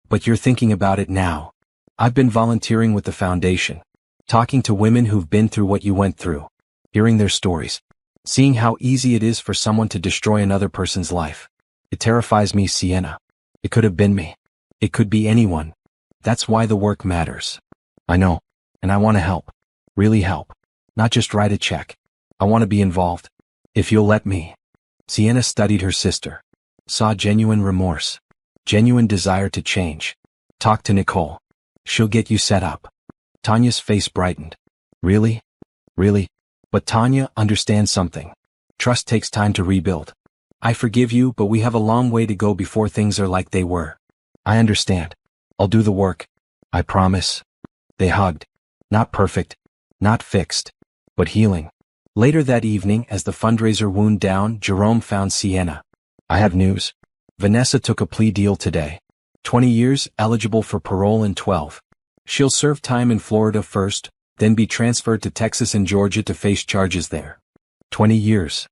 But you're thinking about it now. I've been volunteering with the foundation. Talking to women who've been through what you went through. Hearing their stories. Seeing how easy it is for someone to destroy another person's life. It terrifies me, Sienna. It could have been me. It could be anyone. That's why the work matters. I know. And I want to help. Really help. Not just write a check. I want to be involved. If you'll let me. Sienna studied her sister. Saw genuine remorse. Genuine desire to change. Talk to Nicole. She'll get you set up. Tanya's face brightened. Really? Really? But Tanya, understand something. Trust takes time to rebuild. I forgive you, but we have a long way to go before things are like they were. I understand. I'll do the work. I promise. They hugged. Not perfect. Not fixed. But healing. Later that evening, as the fundraiser wound down, Jerome found Sienna. I have news. Vanessa took a plea deal today. 20 years, eligible for parole in 12. She'll serve time in Florida first, then be transferred to Texas and Georgia to face charges there. 20 years.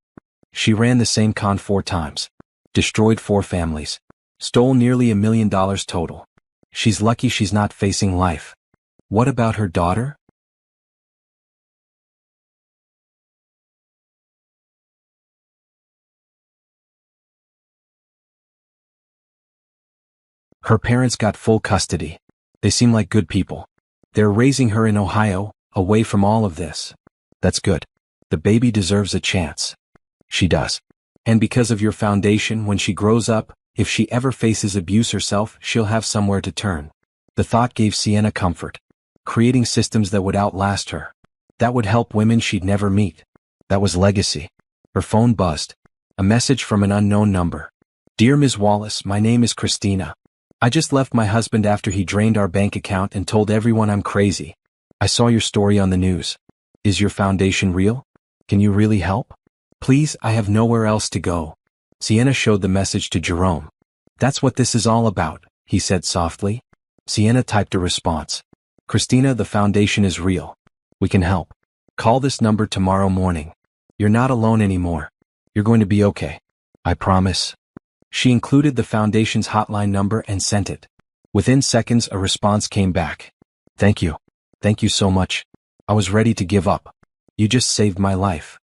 She ran the same con 4 times. Destroyed 4 families. Stole nearly $1 million total. She's lucky she's not facing life. What about her daughter? Her parents got full custody. They seem like good people. They're raising her in Ohio, away from all of this. That's good. The baby deserves a chance. She does. And because of your foundation, when she grows up, if she ever faces abuse herself, she'll have somewhere to turn. The thought gave Sienna comfort. Creating systems that would outlast her. That would help women she'd never meet. That was legacy. Her phone buzzed. A message from an unknown number. Dear Ms. Wallace, my name is Christina. I just left my husband after he drained our bank account and told everyone I'm crazy. I saw your story on the news. Is your foundation real? Can you really help? Please, I have nowhere else to go. Sienna showed the message to Jerome. That's what this is all about, he said softly. Sienna typed a response. Christina, the foundation is real. We can help. Call this number tomorrow morning. You're not alone anymore. You're going to be okay. I promise. She included the foundation's hotline number and sent it. Within seconds, a response came back. Thank you. Thank you so much. I was ready to give up. You just saved my life.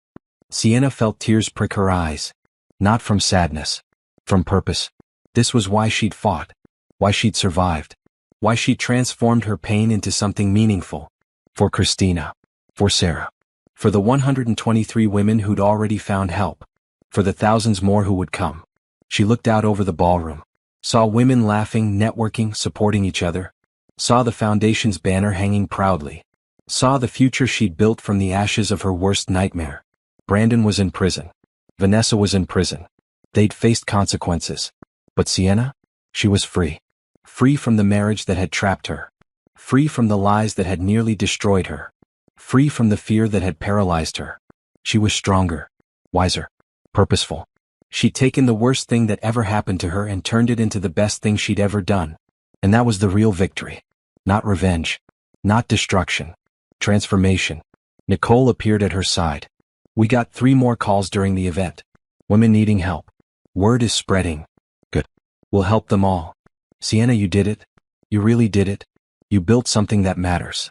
Sienna felt tears prick her eyes. Not from sadness. From purpose. This was why she'd fought. Why she'd survived. Why she'd transformed her pain into something meaningful. For Christina. For Sarah. For the 123 women who'd already found help. For the thousands more who would come. She looked out over the ballroom. Saw women laughing, networking, supporting each other. Saw the foundation's banner hanging proudly. Saw the future she'd built from the ashes of her worst nightmare. Brandon was in prison. Vanessa was in prison. They'd faced consequences. But Sienna? She was free. Free from the marriage that had trapped her. Free from the lies that had nearly destroyed her. Free from the fear that had paralyzed her. She was stronger. Wiser. Purposeful. She'd taken the worst thing that ever happened to her and turned it into the best thing she'd ever done. And that was the real victory. Not revenge. Not destruction. Transformation. Nicole appeared at her side. We got 3 more calls during the event. Women needing help. Word is spreading. Good. We'll help them all. Sienna, you did it. You really did it. You built something that matters.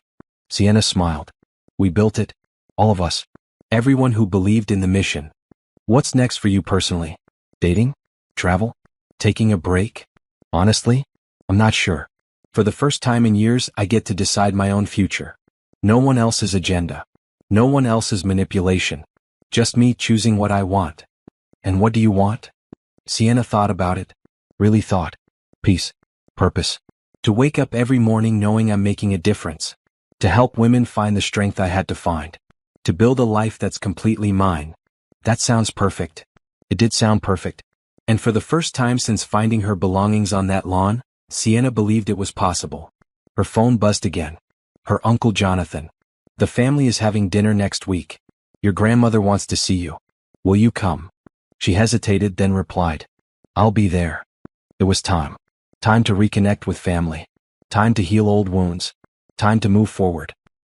Sienna smiled. We built it. All of us. Everyone who believed in the mission. What's next for you personally? Dating? Travel? Taking a break? Honestly, I'm not sure. For the first time in years, I get to decide my own future. No one else's agenda. No one else's manipulation. Just me choosing what I want. And what do you want? Sienna thought about it. Really thought. Peace. Purpose. To wake up every morning knowing I'm making a difference. To help women find the strength I had to find. To build a life that's completely mine. That sounds perfect. It did sound perfect. And for the first time since finding her belongings on that lawn, Sienna believed it was possible. Her phone buzzed again. Her Uncle Jonathan. The family is having dinner next week. Your grandmother wants to see you. Will you come? She hesitated, then replied. I'll be there. It was time. Time to reconnect with family. Time to heal old wounds. Time to move forward.